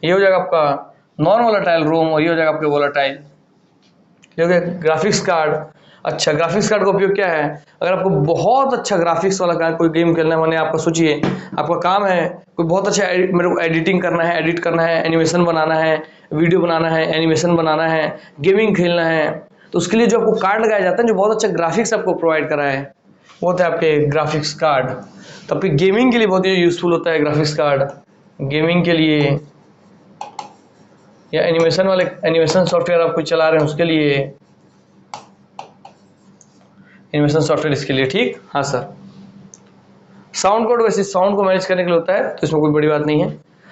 ये हो जाएगा आपका नॉन वोलेटाइल रोम और ये हो जाएगा आपके वोलेटाइल। क्योंकि ग्राफिक्स कार्ड, अच्छा ग्राफिक्स कार्ड का उपयोग क्या है, अगर आपको बहुत अच्छा ग्राफिक्स वाला कार्ड कोई गेम खेलना है, माने आपका सोचिए आपका काम है कोई बहुत अच्छा मेरे को एडिटिंग करना है, एडिट करना है, एनिमेशन बनाना है, वीडियो बनाना है, एनिमेशन बनाना है, गेमिंग खेलना है, तो उसके लिए जो आपको कार्ड लगाया जाता है जो बहुत अच्छा ग्राफिक्स आपको प्रोवाइड करा है वो होता है आपके ग्राफिक्स कार्ड। तो आपकी गेमिंग के लिए बहुत ही यूजफुल होता है ग्राफिक्स कार्ड, गेमिंग के लिए या एनिमेशन वाले एनिमेशन सॉफ्टवेयर आप कोई चला रहे हैं उसके लिए, एनिमेशन सॉफ्टवेयर इसके लिए, ठीक। हाँ सर, साउंड कोड वैसे साउंड को मैनेज करने के लिए होता है तो इसमें कोई बड़ी बात नहीं है।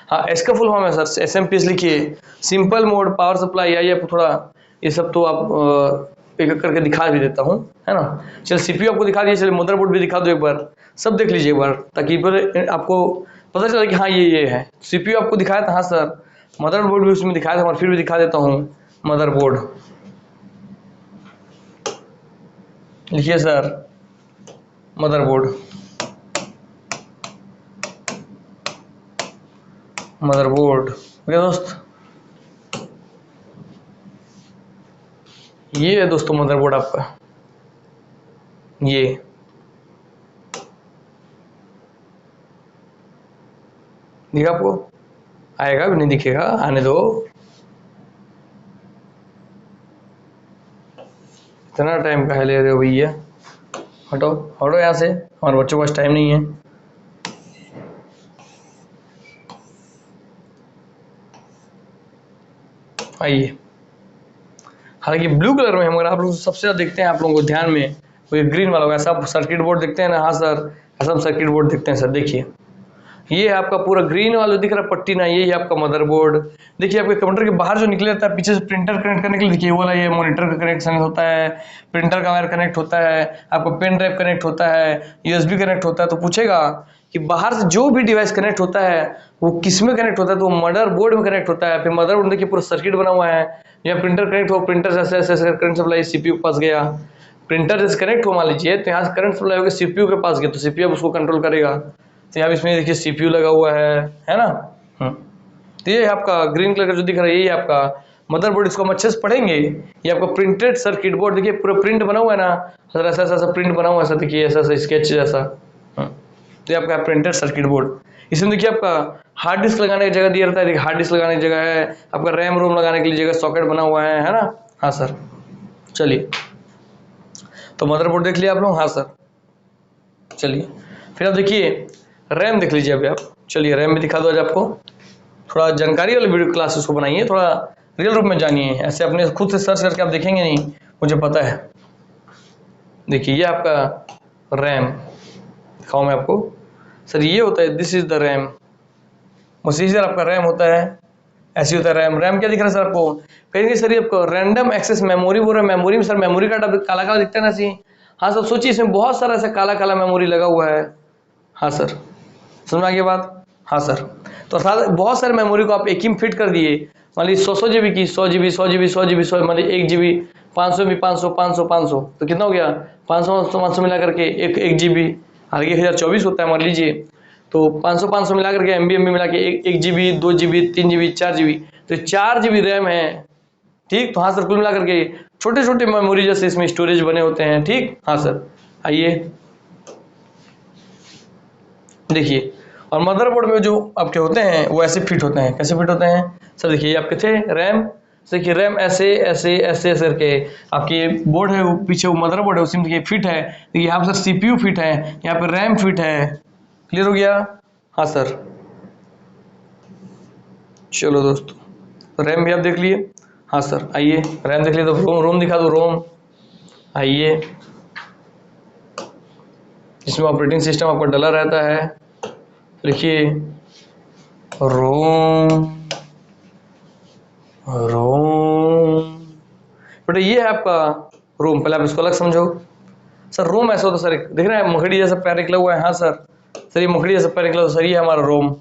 हाँ, इसका फुल फॉर्म है सर SMPS लिखिए, सिंपल मोड पावर सप्लाई। आइए आपको थोड़ा ये सब तो आप एक करके दिखा भी देता हूँ, है ना। चल CPU आपको दिखा दिया, चलिए मदरबोर्ड भी दिखा दो एक बार, सब देख लीजिए एक बार ताकि पर आपको पता चले कि हाँ ये है। CPU आपको दिखाया था, हाँ सर, मदरबोर्ड भी उसमें दिखाया था और फिर भी दिखा देता हूँ। मदरबोर्ड लिखिए सर, मदरबोर्ड, मदरबोर्ड ओके दोस्त, ये है दोस्तों मदरबोर्ड आपका, ये दिखा आपको, आएगा भी नहीं दिखेगा, आने दो, इतना टाइम कहाँ ले रहे हो भैया, हटो हटो यहाँ से, हमारे बच्चों के पास टाइम नहीं है। आइए, हालांकि ब्लू कलर में मगर आप लोग सबसे ज़्यादा देखते हैं, आप लोगों को ध्यान में वो ये ग्रीन वाला होगा, ऐसा आप सर्किट बोर्ड देखते हैं ना। हाँ सर, ऐसा हम सर्किट बोर्ड देखते हैं सर। देखिए ये है आपका पूरा ग्रीन वाला दिख रहा है पट्टी ना, ये है आपका मदरबोर्ड। देखिए आपके कंप्यूटर के बाहर जो निकले रहता है पीछे से प्रिंटर कनेक्ट करने के लिए, देखिए वो वाला ये मॉनिटर का कनेक्शन होता है, प्रिंटर का वायर कनेक्ट होता है, आपका पेन ड्राइव कनेक्ट होता है, USB कनेक्ट होता है। तो पूछेगा कि बाहर से जो भी डिवाइस कनेक्ट होता है वो किस में कनेक्ट होता है, तो वो मदरबोर्ड में कनेक्ट होता है। फिर मदरबोर्ड देखिए पूरा सर्किट बना हुआ है, या प्रिंटर कनेक्ट हो, प्रिंटर से ऐसे करंट सप्लाई CPU के पास गया, प्रिंटर जैसे कनेक्ट हो मान लीजिए तो यहाँ से करंट सप्लाई होकर CPU के पास गया, तो CPU अब उसको कंट्रोल करेगा। तो यहाँ इसमें देखिए CPU लगा हुआ है ना। तो ये आपका ग्रीन कलर का जो दिख रहा है यही आपका मदरबोर्ड। इसको हम अच्छे से पढ़ेंगे, ये आपका प्रिंटेड सर्किट बोर्ड, देखिए पूरा प्रिंट बना हुआ है ना सर, ऐसा ऐसा प्रिंट बना हुआ है, ऐसा देखिए ऐसा ऐसा स्केच जैसा। तो ये आपका प्रिंटेड सर्किट बोर्ड। इसमें देखिए आपका हार्ड डिस्क लगाने की जगह दिया रहता है, देखिए हार्ड डिस्क लगाने की जगह है, आपका रैम रोम लगाने के लिए जगह सॉकेट बना हुआ है ना। हाँ सर, चलिए तो मदरबोर्ड देख लिया आप लोग। हाँ सर, चलिए फिर आप देखिए रैम देख लीजिए अभी आप। चलिए रैम भी दिखा दो आज आपको, थोड़ा जानकारी वाले वीडियो क्लास उसको बनाइए, थोड़ा रियल रूप में जानिए, ऐसे अपने खुद से सर्च करके आप देखेंगे नहीं, मुझे पता है। देखिए ये आपका रैम दिखाऊँ मैं आपको सर, ये होता है, दिस इज द रैम। मुझे सर आपका रैम होता है, ऐसी होता है रैम। रैम क्या दिख रहा है सर आपको, कहेंगे सर ये आपको रैंडम एक्सेस मेमोरी बोल रहा है। मेमोरी में सर मेमोरी कार्ड अब काला काला दिखता है ना सी। हाँ सर, सोचिए इसमें बहुत सारा ऐसा काला काला मेमोरी लगा हुआ है। हाँ सर, समझ में आ गई बात। हाँ सर, तो साथ बहुत सारे मेमोरी को आप एक ही में फिट कर दिए, मान लीजिए 100 GB की, 100 GB 100 GB 100 GB 100, मान लीजिए 1 GB, 500 भी 500 500 500, तो कितना हो गया 500 500 मिला करके 1 GB, हालांकि 1024 होता है मान लीजिए, तो 500 500 मिला करके MB मिला के 1 GB 2 GB 3 GB 4 GB, तो 4 GB रैम है, ठीक। तो हाँ सर, कुल मिला करके छोटे छोटे मेमोरी जैसे इसमें स्टोरेज बने होते हैं, ठीक। हाँ सर, आइए देखिए, और मदरबोर्ड में जो आपके होते हैं वो ऐसे फिट होते हैं, कैसे फिट होते हैं सर, देखिए ये आपके थे रैम, देखिए रैम ऐसे ऐसे ऐसे ऐसे करके आपकी बोर्ड है, वो पीछे वो मदरबोर्ड है, उसी में देखिए फिट है। देखिए यहाँ पर सर CPU फिट है, यहाँ पर रैम फिट है, क्लियर हो गया। हाँ सर, चलो दोस्तों रैम भी आप देख लिए। हाँ सर, आइए रैम देख लिए, तो रोम रोम दिखा दो, रोम। आइए, इसमें ऑपरेटिंग सिस्टम आपका डला रहता है, लिखिए रोम रोम, बेटा ये है आपका रोम। पहले आप इसको अलग समझो सर। रोम ऐसा होता सर, देख रहे हैं मकड़ी जैसा पैर निकला हुआ है। हाँ सर, सर ये मकड़ी जैसा पैर निकला, तो सर ये हमारा रोम।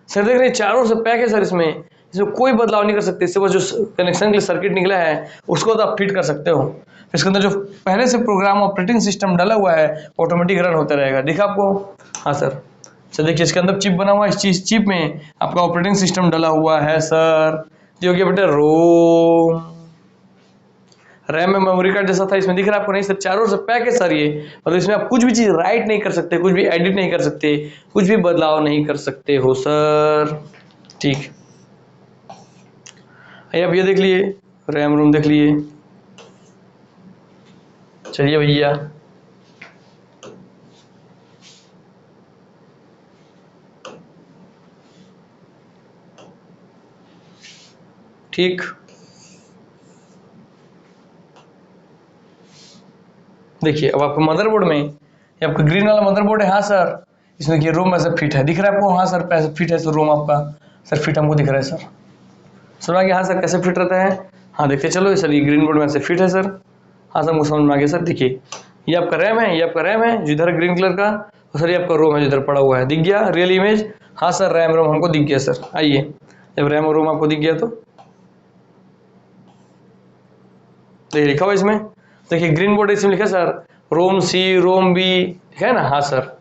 सर देख रहे हैं चारों से पैक है सर, इसमें इसमें कोई बदलाव नहीं कर सकते, इससे बस जो कनेक्शन के लिए सर्किट निकला है उसको तो आप फिट कर सकते हो। इसके अंदर जो पहले से प्रोग्राम ऑपरेटिंग सिस्टम डाला हुआ है ऑटोमेटिक रन होता रहेगा। दिखा आपको? हाँ सर। सर देखिए इसके अंदर चिप बना हुआ है, इस चिप में आपका ऑपरेटिंग सिस्टम डाला हुआ है सर, जो कि बेटा रोम, रैम में मेमोरी कार्ड जैसा था, इसमें दिख रहा है आपको? नहीं सर, चारों से पैक है सर ये, मतलब इसमें आप कुछ भी चीज राइट नहीं कर सकते, कुछ भी एडिट नहीं कर सकते, कुछ भी बदलाव नहीं कर सकते हो सर। ठीक, अब ये देख लिए, रैम रोम देख लिए। चलिए भैया, ठीक, देखिए अब आपका मदरबोर्ड में, ये आपका ग्रीन वाला मदरबोर्ड है। हाँ सर, इसमें देखिए रोम ऐसे फिट है, दिख रहा है आपको? हाँ सर पैसे फिट है सर, रोम आपका सर फिट हमको दिख रहा है सर। सुना कि हाँ सर कैसे फिट रहता है? हाँ देखते चलो सर, ये ग्रीन बोर्ड में ऐसे फिट है सर। हाँ सर मुझे समझ में आ गया सर। देखिए ये आपका रैम है, ये आपका रैम है जो इधर ग्रीन कलर का, और सर ये आपका रोम है जो इधर पड़ा हुआ है। दिख गया रियल इमेज? हाँ सर रैम रोम हमको दिख गया सर। आइए, जब रैम और रोम आपको दिख गया तो देखिए लिखा हुआ इसमें, देखिए ग्रीन बोर्ड इसमें लिखा सर रोम सी रोम बी, है ना? हाँ सर,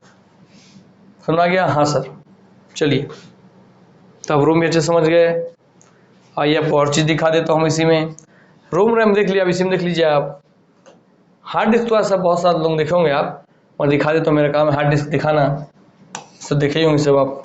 समझ आ गया? हाँ सर। चलिए तो अब रोम भी अच्छे समझ गए। आइए आपको और चीज़ दिखा देता हूँ इसी में। रोम रैम देख लिया, अब इसी में देख लीजिए आप। हार्ड डिस्क तो ऐसा बहुत सारे लोग देखे होंगे आप, और दिखा देता हूँ, मेरा काम है हार्ड डिस्क दिखाना, सब देखे ही होंगे सब आप।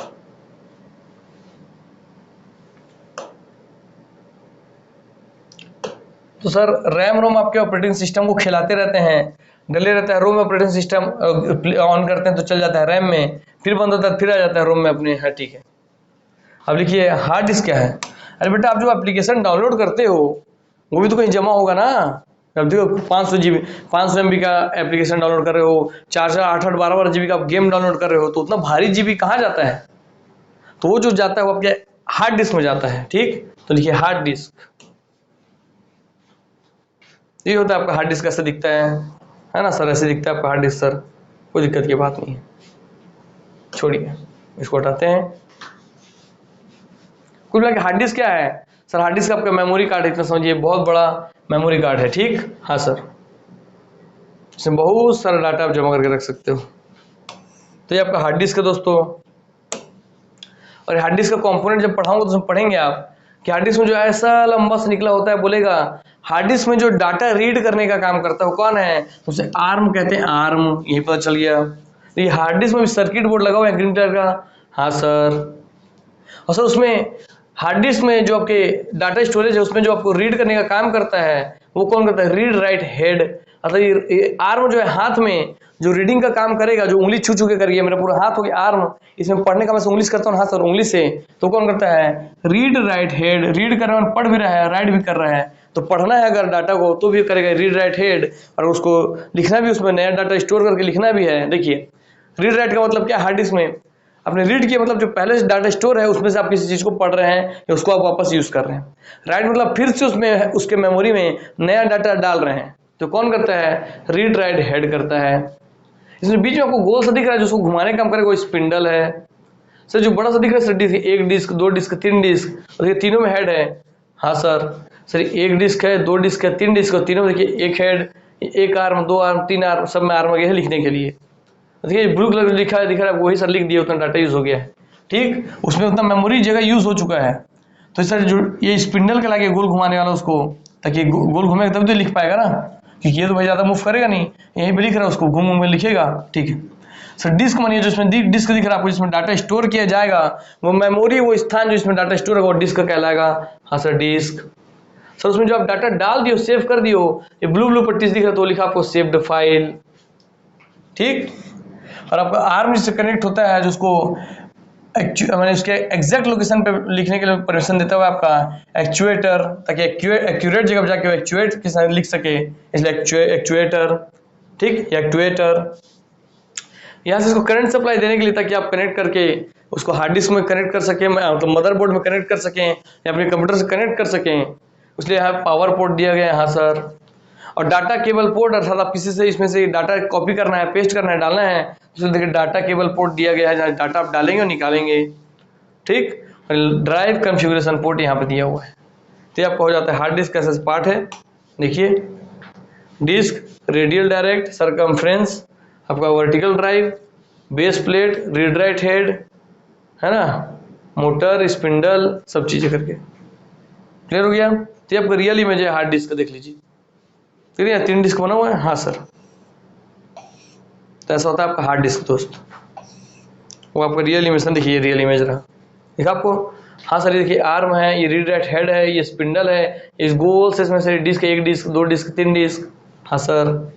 तो सर रैम रोम आपके ऑपरेटिंग सिस्टम को खिलाते रहते हैं, डले रहता है। रोम ऑपरेटिंग सिस्टम ऑन करते हैं तो चल जाता है रैम में, फिर बंद होता है फिर आ जाता है रोम में अपने। हाँ ठीक है। अब लिखिए हार्ड डिस्क क्या है? अरे बेटा आप जो एप्लीकेशन डाउनलोड करते हो वो भी तो कहीं जमा होगा ना। अब देखो 500 GB 500 MB का एप्लीकेशन डाउनलोड कर रहे हो, 4-4 8-8 12 GB का गेम डाउनलोड कर रहे हो, तो उतना भारी जीबी कहाँ जाता है? तो वो जो जाता है वो आपके हार्ड डिस्क में जाता है। ठीक, तो लिखिए हार्ड डिस्क, ये होता है आपका हार्ड डिस्क। ऐसा दिखता है ना सर? ऐसे दिखता है आपका हार्ड डिस्क सर, कोई दिक्कत की बात नहीं है। छोड़िए इसको हटाते हैं। कुल मिला के हार्ड डिस्क क्या है सर? हार्ड डिस्क आपका मेमोरी कार्ड है, इतना समझिए, बहुत बड़ा मेमोरी कार्ड है। ठीक, हाँ सर, इसमें बहुत सारा डाटा आप जमा करके रख सकते हो। तो ये आपका हार्ड डिस्क है दोस्तों। और हार्ड डिस्क का कंपोनेंट जब पढ़ाऊंगा तो उसमें पढ़ेंगे आप कि हार्ड डिस्क में जो ऐसा लंबा से निकला होता है, बोलेगा हार्ड डिस्क में जो डाटा रीड करने का काम करता है वो कौन है? उसे आर्म कहते हैं, आर्म। यही पता चल गया। तो ये हार्ड डिस्क में भी सर्किट बोर्ड लगा हुआ है ग्रीन कलर का। हाँ सर। और सर उसमें हार्ड डिस्क में जो आपके डाटा स्टोरेज है उसमें जो आपको रीड करने का काम करता है वो कौन करता है? Read write head. अर्थात ये आर्म जो है हाथ में जो रीडिंग का काम करेगा, जो उंगली छू छू के करिए, मेरा पूरा हाथ हो गया आर्म, इसमें पढ़ने का मैं उंगली से करता हूँ, हाथ और उंगली से, तो कौन करता है? Read write head. रीड कर रहा है, पढ़ भी रहा है, राइट भी कर रहा है, तो पढ़ना है अगर डाटा को तो भी करेगा रीड राइट हेड, और उसको लिखना भी, उसमें नया डाटा स्टोर करके लिखना भी है। देखिए रीड राइट का मतलब क्या? हार्ड डिस्क में आपने रीड किया मतलब जो पहले से डाटा स्टोर है उसमें से आप किसी चीज को पढ़ रहे हैं या उसको आप वापस यूज कर रहे हैं। राइट मतलब फिर से उसमें उसके मेमोरी में नया डाटा डाल रहे हैं, तो कौन करता है? रीड राइट हेड करता है। इसमें बीच में आपको गोल सा दिख रहा है जो उसको घुमाने का काम करेगा, वो स्पिंडल है। सर जो बड़ा सा दिख रहा है सर डिस्क, एक डिस्क, दो डिस्क, तीन डिस्क, और ये तीनों में हेड है। हाँ सर। सर एक डिस्क है, दो डिस्क है, तीन डिस्क, और तीनों में देखिए एक हेड, एक आर्म, दो आर्म, तीन आर्म, सब में आर्म लगे हैं लिखने के लिए। देखिए ब्लू कलर में लिखा है, दिख रहा है, वही सर लिख दिया, उतना डाटा यूज हो गया है। ठीक, उसमें उतना मेमोरी जगह यूज हो चुका है। तो सर जो ये स्पिंडल के लागे गोल घुमाने वाला उसको, ताकि गोल घूमेगा तब तो लिख पाएगा ना, क्योंकि ये तो भाई ज्यादा मूव करेगा नहीं, यहीं पे लिख रहा है, उसको घूम घूम के लिखेगा। ठीक है सर। डिस्क मानिए जो इसमें डिस्क दिख रहा है आपको, जिसमें डाटा स्टोर किया जाएगा, वो मेमोरी, वो स्थान जो इसमें डाटा स्टोर होगा वो डिस्क कहलाएगा। हाँ सर डिस्क। सर उसमें जो आप डाटा डाल दियो, सेव कर दियो, ये ब्लू ब्लू पट्टी दिख रहा है तो लिखा आपको सेव्ड फाइल। ठीक, और आपका आर्म जिससे कनेक्ट होता है, जो उसको मैंने उसके एग्जैक्ट लोकेशन पे लिखने के लिए परमिशन देता हुआ आपका एक्चुएटर, ताकि एक्यूरेट जगह पर जाके एक्चुएट के साथ लिख सके, इसलिए एक्चुएटर। ठीक, एक्चुएटर यहाँ से इसको करंट सप्लाई देने के लिए, ताकि आप कनेक्ट करके उसको हार्ड डिस्क में कनेक्ट कर सकें, मतलब मदरबोर्ड में कनेक्ट कर सकें या अपने कंप्यूटर से कनेक्ट कर सकें, इसलिए यहाँ पावर पोर्ट दिया गया है। हाँ सर। और डाटा केबल पोर्ट, अर्थात आप किसी से इसमें से डाटा कॉपी करना है, पेस्ट करना है, डालना है, तो देखिए डाटा केबल पोर्ट दिया गया है, जहाँ डाटा आप डालेंगे और निकालेंगे। ठीक, ड्राइव कॉन्फ़िगरेशन पोर्ट यहाँ पे दिया हुआ है। तो ये आपका हो जाता है हार्ड डिस्क ऐसा पार्ट है। देखिए डिस्क, रेडियल डायरेक्ट, सरकमफ्रेंस, आपका vertical drive, base plate, read write head, है ना, मोटर, स्पिंडल, सब चीजें करके क्लियर हो गया। तो आपका रियल इमेज है हार्ड डिस्क का, देख लीजिए। ठीक है, 3 डिस्क बना हुआ है। हाँ सर, तो ऐसा होता है आपका हार्ड डिस्क दोस्त। वो आपका रियल इमेज, देखिए रियल इमेज रहा, देखा आपको। हाँ सर, ये देखिए आर्म है, ये रीड राइट हेड है, ये स्पिंडल है, इस गोल से इसमें से डिस्क, 1 डिस्क, 2 डिस्क, 3 डिस्क। हाँ सर,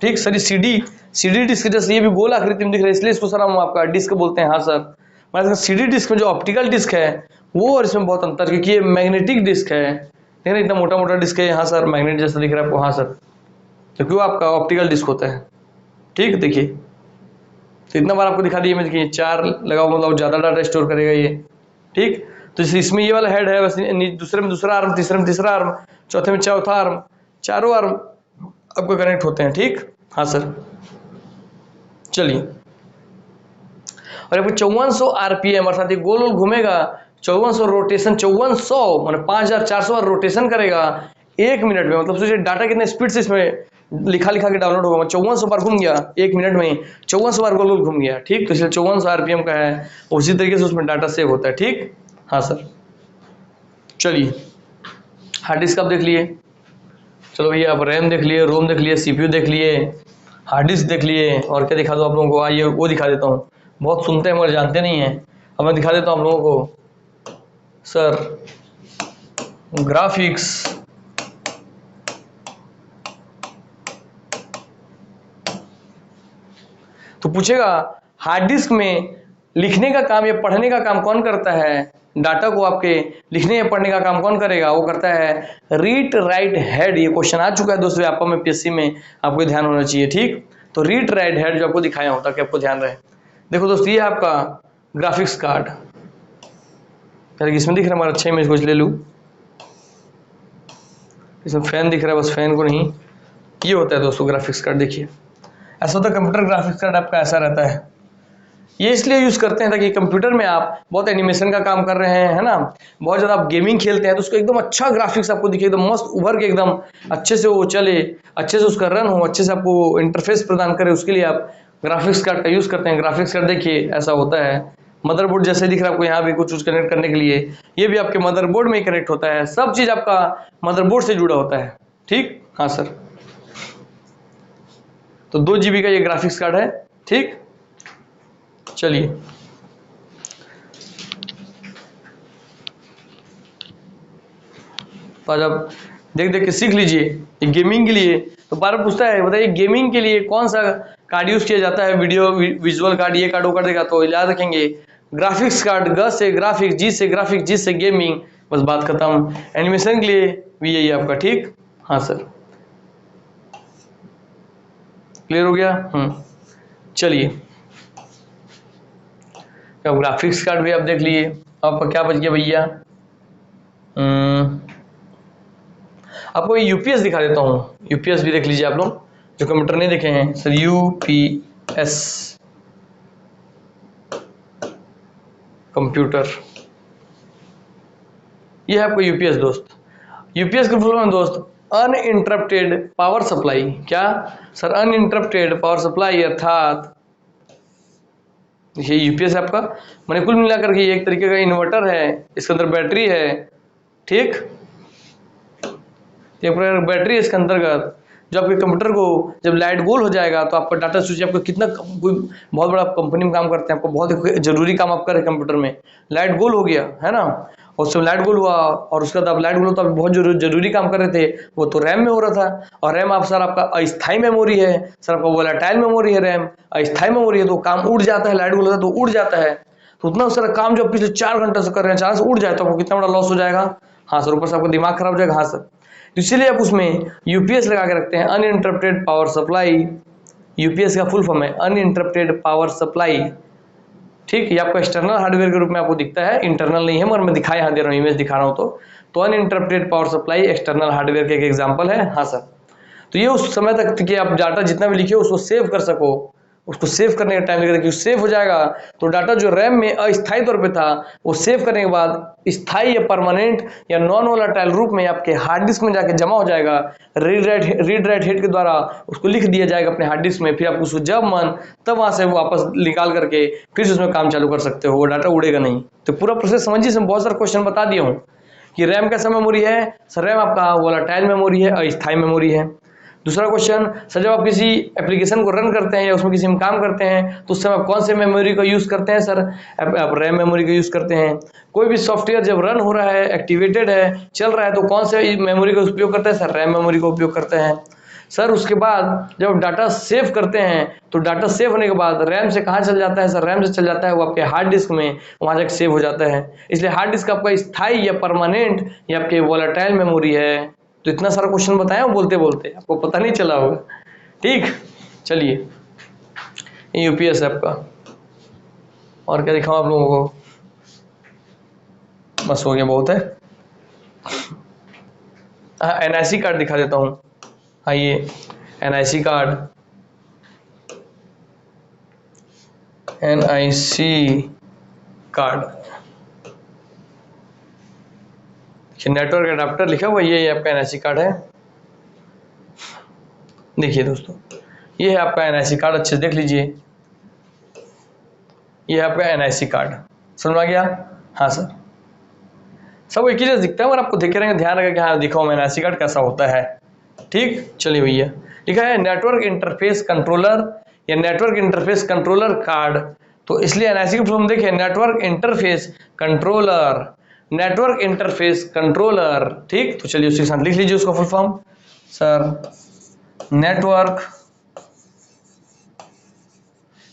ठीक सर। ये सीडी डिस्क जैसे ये भी गोल आकृति में दिख रहा है, इसलिए इसको सर हम आपका डिस्क बोलते हैं। हाँ सर, मतलब सीडी डिस्क में जो ऑप्टिकल डिस्क है वो और इसमें बहुत अंतर, क्योंकि ये मैग्नेटिक डिस्क है। ठीक है, इतना मोटा मोटा डिस्क है। हाँ सर, मैग्नेट जैसा दिख रहा है आपको। हाँ सर, क्योंकि वो आपका ऑप्टिकल डिस्क होता है। ठीक, देखिए तो इतना बार आपको दिखा दिया मैं, देखिए 4 लगाओ, मतलब ज़्यादा डाटा स्टोर करेगा ये। ठीक, तो इसमें ये वाला हेड है, बस दूसरे में दूसरा आर्म, तीसरे में तीसरा आर्म, चौथे में चौथा आर्म, चारों आर्म आपको कनेक्ट होते हैं। ठीक, हाँ सर, चलिए। और आपको 5400 आरपीएम, अर्थात ये गोल गोल घूमेगा 5400 रोटेशन, 5400 माने 5400 बार रोटेशन करेगा 1 मिनट में। मतलब सोचिए डाटा कितने स्पीड से इसमें लिखा के डाउनलोड होगा। 5400 बार घूम गया 1 मिनट में, 5400 बार गोल गोल घूम गया। ठीक, तो इसलिए 5400 आरपीएम का है, उसी तरीके से उसमें डाटा सेव होता है। ठीक, हाँ सर, चलिए। हार्ड डिस्क आप देख लिए, चलो भैया आप रैम देख लिए, रोम देख लिए, सीपीयू देख लिए, हार्ड डिस्क देख लिए, और क्या दिखा दो आप लोगों को? आइए वो दिखा देता हूँ। बहुत सुनते हैं मगर जानते नहीं हैं। अब मैं दिखा देता हूँ आप लोगों को सर ग्राफिक्स। तो पूछेगा हार्ड डिस्क में लिखने का काम या पढ़ने का काम कौन करता है? डाटा को आपके लिखने या पढ़ने का काम कौन करेगा? वो करता है रीड राइट हेड। ये क्वेश्चन आ चुका है दोस्तों व्यापक में, पीएससी में, आपको ध्यान होना चाहिए। ठीक, तो रीड राइट हेड जो आपको दिखाया होता कि आपको ध्यान रहे। देखो दोस्तों, ये है आपका ग्राफिक्स कार्ड। इसमें दिख रहा है हमारा, अच्छा इमेज कुछ ले लूँ। इसमें फैन दिख रहा है, बस फैन को नहीं, ये होता है दोस्तों ग्राफिक्स कार्ड। देखिए ऐसा होता है, कंप्यूटर ग्राफिक्स कार्ड आपका ऐसा रहता है। ये इसलिए यूज करते हैं ताकि कंप्यूटर में आप बहुत एनिमेशन का काम कर रहे हैं, है ना, बहुत ज्यादा आप गेमिंग खेलते हैं, तो उसको एकदम अच्छा ग्राफिक्स आपको दिखे, एकदम मस्त उभर के एकदम अच्छे से वो चले, अच्छे से उसका रन हो, अच्छे से आपको इंटरफेस प्रदान करे, उसके लिए आप ग्राफिक्स कार्ड का यूज करते हैं। ग्राफिक्स कार्ड देखिए ऐसा होता है, मदरबोर्ड जैसे दिख रहा है आपको, यहाँ भी कुछ कनेक्ट करने के लिए, ये भी आपके मदरबोर्ड में ही कनेक्ट होता है। सब चीज आपका मदरबोर्ड से जुड़ा होता है। ठीक, हाँ सर, तो 2 GB का ये ग्राफिक्स कार्ड है। ठीक, चलिए। तो आज आप देख देख के सीख लीजिए। गेमिंग के लिए तो बार पूछता है, बताइए गेमिंग के लिए कौन सा कार्ड यूज किया जाता है? वीडियो विजुअल कार्ड, ये कार्ड वो कार्ड देगा, तो याद रखेंगे ग्राफिक्स कार्ड, ग से ग्राफिक्स, जी से ग्राफिक्स, जी से गेमिंग, बस बात खत्म। एनिमेशन के लिए भी यही आपका। ठीक, हाँ सर, क्लियर हो गया। चलिए, अब ग्राफिक्स कार्ड भी आप देख लिए। आपका क्या बच गया भैया? आपको यूपीएस दिखा देता हूँ। यूपीएस भी देख लीजिए आप लोग जो कंप्यूटर नहीं देखे हैं सर। यूपीएस कंप्यूटर, ये है आपको यूपीएस दोस्त। यूपीएस का फुल फॉर्म दोस्त अनइंटरप्टेड पावर सप्लाई। क्या सर? अनइंटरप्टेड पावर सप्लाई, अर्थात ये यूपीएस आपका मैंने कुल मिलाकर के एक तरीके का इन्वर्टर है, इसके अंदर बैटरी है। ठीक, एक प्रकार बैटरी है इसके अंतर्गत, जो आपके कंप्यूटर को जब लाइट गोल हो जाएगा तो आपका डाटा स्विच, आपको कितना कोई बहुत बड़ा कंपनी में काम करते हैं, आपको बहुत जरूरी काम आप कर रहे हैं कंप्यूटर में, लाइट गोल हो गया है ना, और उसमें लाइट गोल हुआ, और उसके बाद आप लाइट गोल तो आप बहुत जरूरी काम कर रहे थे, वो तो रैम में हो रहा था। और रैम आप सर आपका अस्थायी मेमोरी है, सर आपका वोलेटाइल मेमोरी है। रैम अस्थायी मेमोरी है तो काम उड़ जाता है, लाइट गोल होता है तो उड़ जाता है। तो उतना सारा काम जो पिछले 4 घंटे से कर रहे हैं, 4 से उड़ जाए तो आपको कितना बड़ा लॉस हो जाएगा। हाँ सर, ऊपर से आपका दिमाग खराब हो जाएगा। हाँ सर, इसीलिए आप उसमें यूपीएस लगा के रखते हैं, अनइंटरप्टेड पावर सप्लाई। यूपीएस का फुल फॉर्म है अनइंटरप्टेड पावर सप्लाई। ठीक, ये आपका एक्सटर्नल हार्डवेयर के रूप में आपको दिखता है, इंटरनल नहीं है, मगर मैं दिखाया यहाँ दे रहा हूँ, इमेज दिखा रहा हूँ। तो uninterrupted power supply external hardware का एक एग्जाम्पल है। हाँ सर, तो ये उस समय तक कि आप डाटा जितना भी लिखे उसको सेव कर सको, उसको सेव करने का टाइम लगेगा, क्योंकि सेव हो जाएगा तो डाटा जो रैम में अस्थायी तौर पे था वो सेव करने के बाद स्थायी या परमानेंट या नॉन वोलेटाइल रूप में आपके हार्ड डिस्क में जाके जमा हो जाएगा। रीड राइट हेड के द्वारा उसको लिख दिया जाएगा अपने हार्ड डिस्क में, फिर आप उसको जब मन तब वहां से वापस निकाल करके फिर से उसमें काम चालू कर सकते हो, वो डाटा उड़ेगा नहीं। तो पूरा प्रोसेस समझिए, इसमें बहुत सारे क्वेश्चन बता दिया हूँ कि रैम कैसा मेमोरी है। सर रैम आपका वोलेटाइल मेमोरी है, अस्थायी मेमोरी है। दूसरा क्वेश्चन, सर जब आप किसी एप्लीकेशन को रन करते हैं या उसमें किसी में काम करते हैं तो उस समय आप कौन से मेमोरी का यूज करते हैं? सर आप रैम मेमोरी का यूज करते हैं। कोई भी सॉफ्टवेयर जब रन हो रहा है, एक्टिवेटेड है, चल रहा है, तो कौन से मेमोरी का उपयोग करते हैं? सर रैम मेमोरी का उपयोग करते हैं। सर उसके बाद जब डाटा सेव करते हैं तो डाटा सेव होने के बाद रैम से कहाँ चल जाता है? सर रैम से चल जाता है वो आपके हार्ड डिस्क में, वहां जाकर सेव हो जाता है। इसलिए हार्ड डिस्क आपका स्थायी या परमानेंट या आपके वोलेटाइल मेमोरी है। तो इतना सारा क्वेश्चन बताया बोलते बोलते, आपको पता नहीं चला होगा। ठीक, चलिए यूपीएस आपका और क्या दिखाऊं आप लोगों को? बस हो गया, बहुत है। एनआईसी कार्ड दिखा देता हूँ। आइए NIC card, NIC card network adapter लिखा हुआ, ये आपका एनआईसी कार्ड है। देखिए दोस्तों, ये है आपका एनआईसी कार्ड, अच्छे से देख लीजिए। ये है आपका एनआईसी कार्ड, समझ आ गया? हाँ सर, सब एक ही जैसा दिखता है, अगर आपको देखे रहेंगे ध्यान रखें कि हाँ दिखाओ एनआईसी कार्ड कैसा होता है। ठीक, चलिए भैया, लिखा है नेटवर्क इंटरफेस कंट्रोलर या नेटवर्क इंटरफेस कंट्रोलर कार्ड। तो इसलिए एनआईसी की फुल फॉर्म देखिए, network interface controller, network interface controller. ठीक, तो चलिए उसके साथ लिख लीजिए उसका full form. Sir network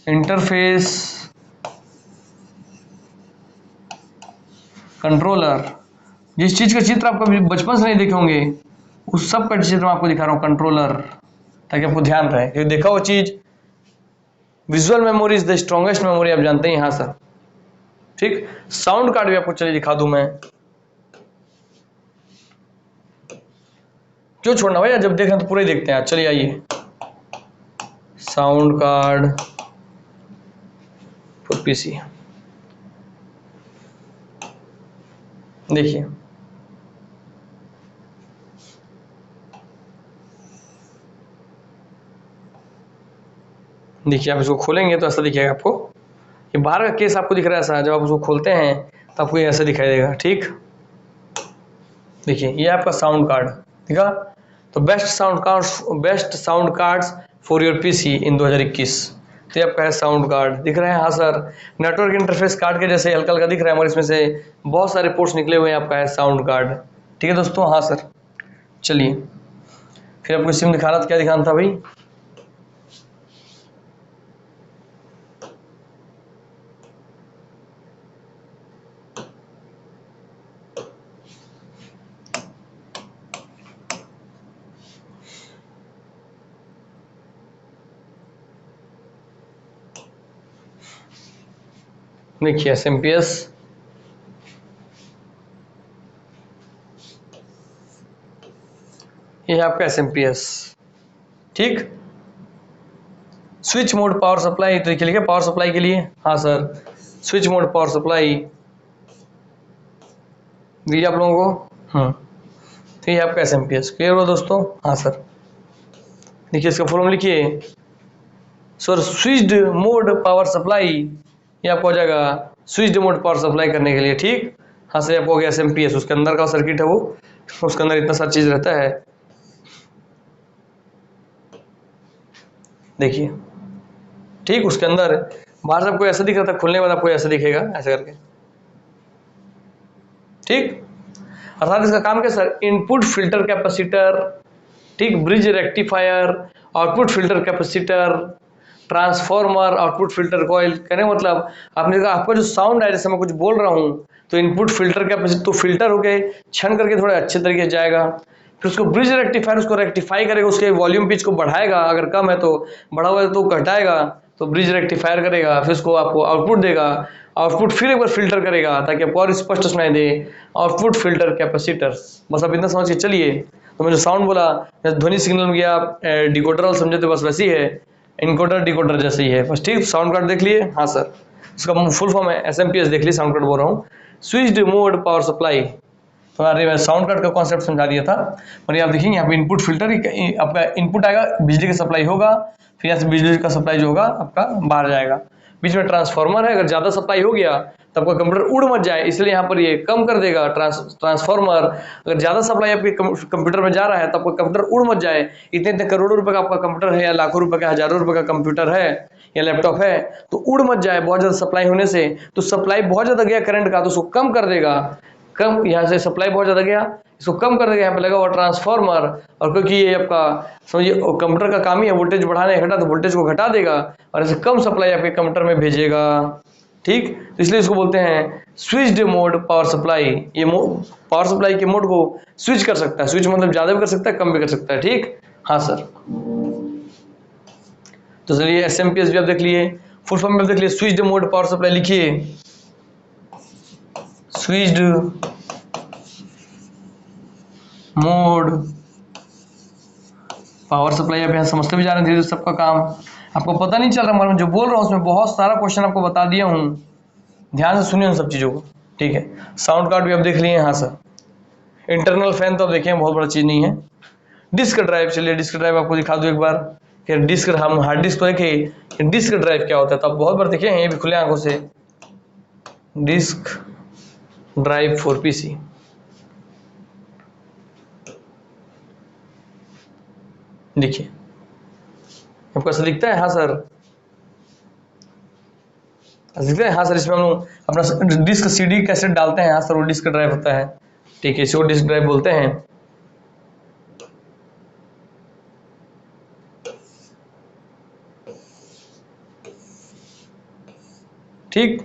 interface controller. जिस चीज का चित्र आप कभी बचपन से नहीं देखे होंगे उस सब का चित्र मैं आपको दिखा रहा हूं, कंट्रोलर, ताकि आपको ध्यान रहे कि देखा वो चीज। Visual memory is the strongest memory, आप जानते हैं। हाँ सर, ठीक। साउंड कार्ड भी आपको चलिए दिखा दूं मैं, क्यों छोड़ना भैया, जब देखें तो पूरा ही देखते हैं। चलिए आइए, साउंड कार्ड फॉर पीसी, देखिए देखिए, आप इसको खोलेंगे तो ऐसा दिखेगा आपको। ये बाहर का केस आपको दिख रहा है ऐसा, जब आप उसको खोलते हैं तो आपको ये ऐसा दिखाई देगा। ठीक, देखिए ये आपका साउंड कार्ड दिखा। तो best sound cards for your PC in 2021, तो ये आपका है साउंड कार्ड, दिख रहा है? हाँ सर, नेटवर्क इंटरफेस कार्ड के जैसे हल्का हल्का दिख रहा है, मगर इसमें से बहुत सारे पोर्ट्स निकले हुए हैं, आपका है साउंड कार्ड। ठीक है दोस्तों, हाँ सर। चलिए फिर आपको सिम दिखाना था, क्या दिखाना था भाई? देखिए एसएमपीएस, ये है आपका एसएमपीएस। ठीक, स्विच मोड पावर सप्लाई, तो देखिए लिखा पावर सप्लाई के लिए। हाँ sir, switch mode power supply दीजिए आप लोगों को। तो ये आपका एसएमपीएस क्लियर हुआ दोस्तों? हाँ सर, देखिए इसका फुल फॉर्म लिखिए। Sir switched mode power supply, ये आपको हो जाएगा स्विच्ड मोड पावर सप्लाई करने के लिए। ठीक, हाँ सर, आपको हो गया एसएमपीएस, उसके अंदर का सर्किट है वो, उसके अंदर इतना सारा चीज रहता है। देखिए, ठीक, उसके अंदर बाहर से आपको ऐसा दिख रहा था, खुलने के बाद आपको ऐसा दिखेगा, ऐसे करके। ठीक, अर्थात इसका काम क्या सर? इनपुट फिल्टर कैपेसिटर, ठीक, bridge rectifier, output filter capacitor, transformer, output filter coil. कहने का मतलब आपने कहा आपका जो साउंड है, जैसे मैं कुछ बोल रहा हूँ तो इनपुट फिल्टर कैपेसिटर तो फिल्टर हो गए, छन करके थोड़े अच्छे तरीके से जाएगा। फिर उसको ब्रिज रेक्टिफायर उसको रेक्टिफाई करेगा, उसके वॉल्यूम पिच को बढ़ाएगा, अगर कम है तो बढ़ा हुआ है तो घटाएगा, तो ब्रिज रेक्टिफायर करेगा, फिर उसको आपको आउटपुट देगा, आउटपुट फिर एक बार फिल्टर करेगा ताकि आपको और स्पष्ट सुनाई दे, आउटपुट फिल्टर कैपेसिटर्स। बस आप इतना समझ के चलिए। तो मैं जो साउंड बोला, ध्वनि सिग्नल में गया डिकोडर वाला समझे तो बस वैसी है। इनकोडर डिकोडर जैसे ही है बस, ठीक। साउंड कार्ड देख लिए, हाँ सर। इसका फुल फॉर्म है एसएमपीएस, देख लिए, साउंड कार्ड बोल रहा हूँ, स्विच्ड मोड पावर सप्लाई। तो मैं साउंड कार्ड का कॉन्सेप्ट समझा दिया था। और ये आप देखेंगे यहाँ पे इनपुट फिल्टर, आपका इनपुट आएगा, बिजली की सप्लाई होगा, फिर यहाँ से बिजली का सप्लाई जो होगा आपका बाहर जाएगा। बीच में ट्रांसफार्मर है, अगर ज़्यादा सप्लाई हो गया तो आपका कंप्यूटर उड़ मत जाए, इसलिए यहाँ पर ये कम कर देगा ट्रांसफार्मर। अगर ज़्यादा सप्लाई आपके कंप्यूटर में जा रहा है तो आपका कंप्यूटर उड़ मत जाए। इतने इतने करोड़ों रुपए का आपका कंप्यूटर है, या लाखों रुपए का, हजारों रुपए का कंप्यूटर है या लैपटॉप है, तो उड़ मत जाए बहुत ज़्यादा सप्लाई होने से। तो सप्लाई बहुत ज़्यादा गया करंट का, तो उसको कम कर देगा। कम, यहाँ से सप्लाई बहुत ज़्यादा गया, इसको कम कर देगा, यहाँ पे लगा हुआ ट्रांसफार्मर। और क्योंकि ये आपका समझिए कंप्यूटर का काम ही है वोल्टेज बढ़ाने घटा, तो वोल्टेज को घटा देगा और ऐसे कम सप्लाई आपके कंप्यूटर में भेजेगा, ठीक। तो इसलिए इसको बोलते हैं स्विच्ड मोड पावर सप्लाई। ये पावर सप्लाई के मोड को स्विच कर सकता है, स्विच मतलब ज़्यादा भी कर सकता है, कम भी कर सकता है, ठीक। हाँ सर। तो चलिए एसएमपीएस भी आप देख लिए, फुल फॉर्म में देख लिए, स्विच्ड मोड पावर सप्लाई लिखिए, स्विच्ड मोड पावर सप्लाई। अब यहाँ समझते भी जा रहे हैं धीरे सबका काम, आपको पता नहीं चल रहा, मैं जो बोल रहा हूँ उसमें बहुत सारा क्वेश्चन आपको बता दिया हूँ, ध्यान से सुनिए उन सब चीज़ों को, ठीक है। साउंड कार्ड भी आप देख लिए, हाँ सर। इंटरनल फैन तो आप देखें बहुत बड़ा चीज़ नहीं है। डिस्क ड्राइव, चलिए डिस्क ड्राइव आपको दिखा दूँ एक बार। फिर डिस्क, हम हार्ड डिस्क तो देखे, डिस्क ड्राइव क्या होता है तो आप बहुत बार देखे हैं, ये भी खुले आंखों से, डिस्क ड्राइव फॉर पीसी। देखिए आपको ऐसा दिखता है, हाँ सर, दिखता है, हाँ सर। इसमें हम लोग अपना डिस्क सीडी कैसेट डालते हैं, हाँ सर, वो डिस्क ड्राइव होता है, ठीक है, इसको डिस्क ड्राइव बोलते हैं, ठीक।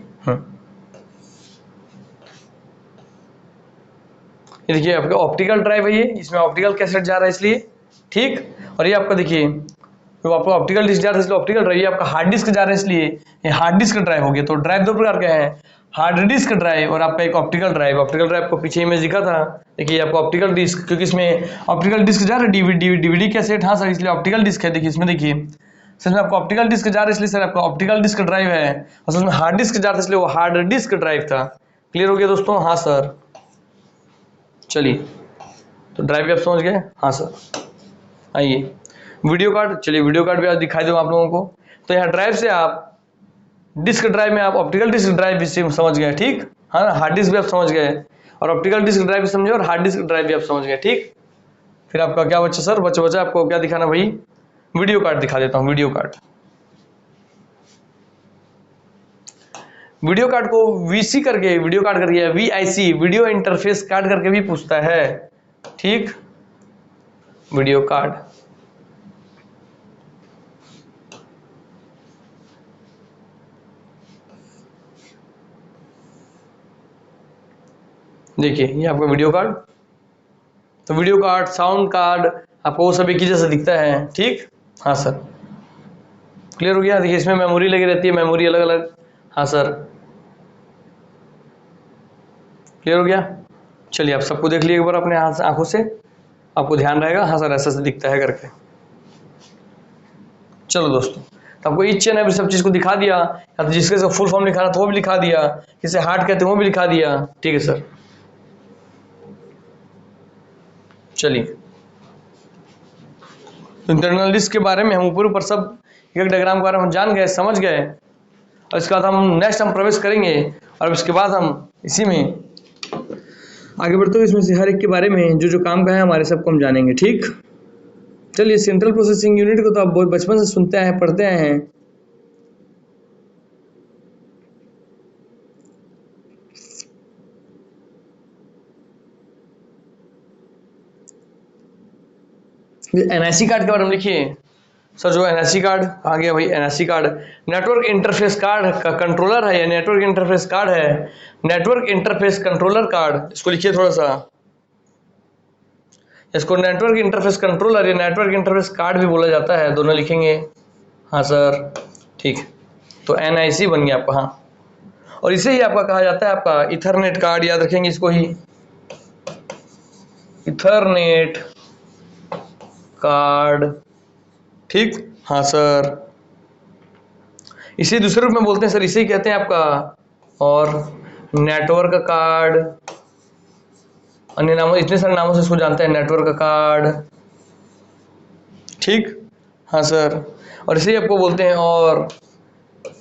ये देखिए आपका ऑप्टिकल ड्राइव है, ये इसमें ऑप्टिकल कैसेट जा रहा है इसलिए, ठीक। और ये आपका देखिए तो आपको ऑप्टिकल डिस्क जा रहा है इसलिए ऑप्टिकल ड्राइव, ये आपका हार्ड डिस्क जा रहा है इसलिए ये हार्ड डिस्क ड्राइव हो गया। तो ड्राइव दो प्रकार के हैं, हार्ड डिस्क ड्राइव और आपका एक ऑप्टिकल ड्राइव। ऑप्टिकल ड्राइव को पीछे इमेज दिखा था, देखिए आपको ऑप्टिकल डिस्क, क्योंकि इसमें ऑप्टिकल डिस्क जा रहा है, डीवीडी कैसेट, हाँ सर, इसलिए ऑप्टिकल डिस्क है। देखिए इसमें, देखिए सर में आपको ऑप्टिकल डिस्क जा रहा है इसलिए सर आपका ऑप्टिकल डिस्क ड्राइव है, और उसमें हार्ड डिस्क जा रहा है इसलिए वो हार्ड डिस्क ड्राइव था। क्लियर हो गया दोस्तों? हाँ सर। चलिए तो ड्राइव भी आप समझ गए, हाँ सर। आइए वीडियो कार्ड, चलिए वीडियो कार्ड भी आज दिखाई दूँ आप लोगों को। तो यहाँ ड्राइव से आप डिस्क ड्राइव में आप ऑप्टिकल डिस्क ड्राइव भी समझ गए, ठीक। हाँ ना, हार्ड डिस्क भी आप समझ गए और ऑप्टिकल डिस्क ड्राइव भी समझे और हार्ड डिस्क ड्राइव भी आप समझ गए, ठीक। फिर आपका क्या बच्चा सर, बच्चा आपको क्या दिखाना भाई, वीडियो कार्ड दिखा देता हूँ। वीडियो कार्ड, वीडियो कार्ड को वीसी करके, वीडियो कार्ड करके, वीआईसी वीडियो इंटरफेस कार्ड करके भी पूछता है, ठीक। वीडियो कार्ड, देखिए ये आपका वीडियो कार्ड। तो वीडियो कार्ड, साउंड कार्ड आपको वो सब एक ही जैसा दिखता है, ठीक। हाँ सर, क्लियर हो गया। देखिए इसमें मेमोरी लगी रहती है, मेमोरी अलग अलग, हाँ सर, क्लियर हो गया। चलिए आप सबको देख लिए एक बार अपने आंखों से, आपको ध्यान रहेगा, हाँ सर ऐसा दिखता है करके। चलो दोस्तों, तो आपको ईच एंड एवरी सब चीज़ को दिखा दिया, या तो जिसके फुल फॉर्म लिखा था तो वो भी लिखा दिया, किसे हार्ड कहते हैं वो भी लिखा दिया, ठीक है सर। चलिए इंटरनल डिस्क के बारे में हम ऊपर सब एक डायग्राम के बारे में जान गए, समझ गए, और इसके बाद हम नेक्स्ट हम प्रवेश करेंगे, और इसके बाद हम इसी में आगे बढ़ते हुए इसमें से हर एक के बारे में जो जो काम का है हमारे सबको हम जानेंगे, ठीक। चलिए सेंट्रल प्रोसेसिंग यूनिट को तो आप बहुत बचपन से सुनते आए हैं, पढ़ते आए हैं। एनआईसी कार्ड के बारे में लिखिए सर। जो एनआईसी कार्ड आ गया भाई, NIC card network interface card का कंट्रोलर है, या नेटवर्क इंटरफेस कार्ड है, नेटवर्क इंटरफेस कंट्रोलर कार्ड, इसको लिखिए थोड़ा सा, इसको नेटवर्क इंटरफेस कंट्रोलर या नेटवर्क इंटरफेस कार्ड भी बोला जाता है, दोनों लिखेंगे, हाँ सर, ठीक। तो एनआईसी बन गया आपका, हाँ। और इसे ही आपका कहा जाता है आपका इथरनेट कार्ड, याद रखेंगे इसको ही, इथरनेट कार्ड, ठीक। हाँ सर, इसे दूसरे रूप में बोलते हैं सर, इसे ही कहते हैं आपका और नेटवर्क कार्ड, अन्य नामों, इतने सारे नामों से इसको जानते हैं, नेटवर्क कार्ड, ठीक। हाँ सर, और इसे आपको बोलते हैं और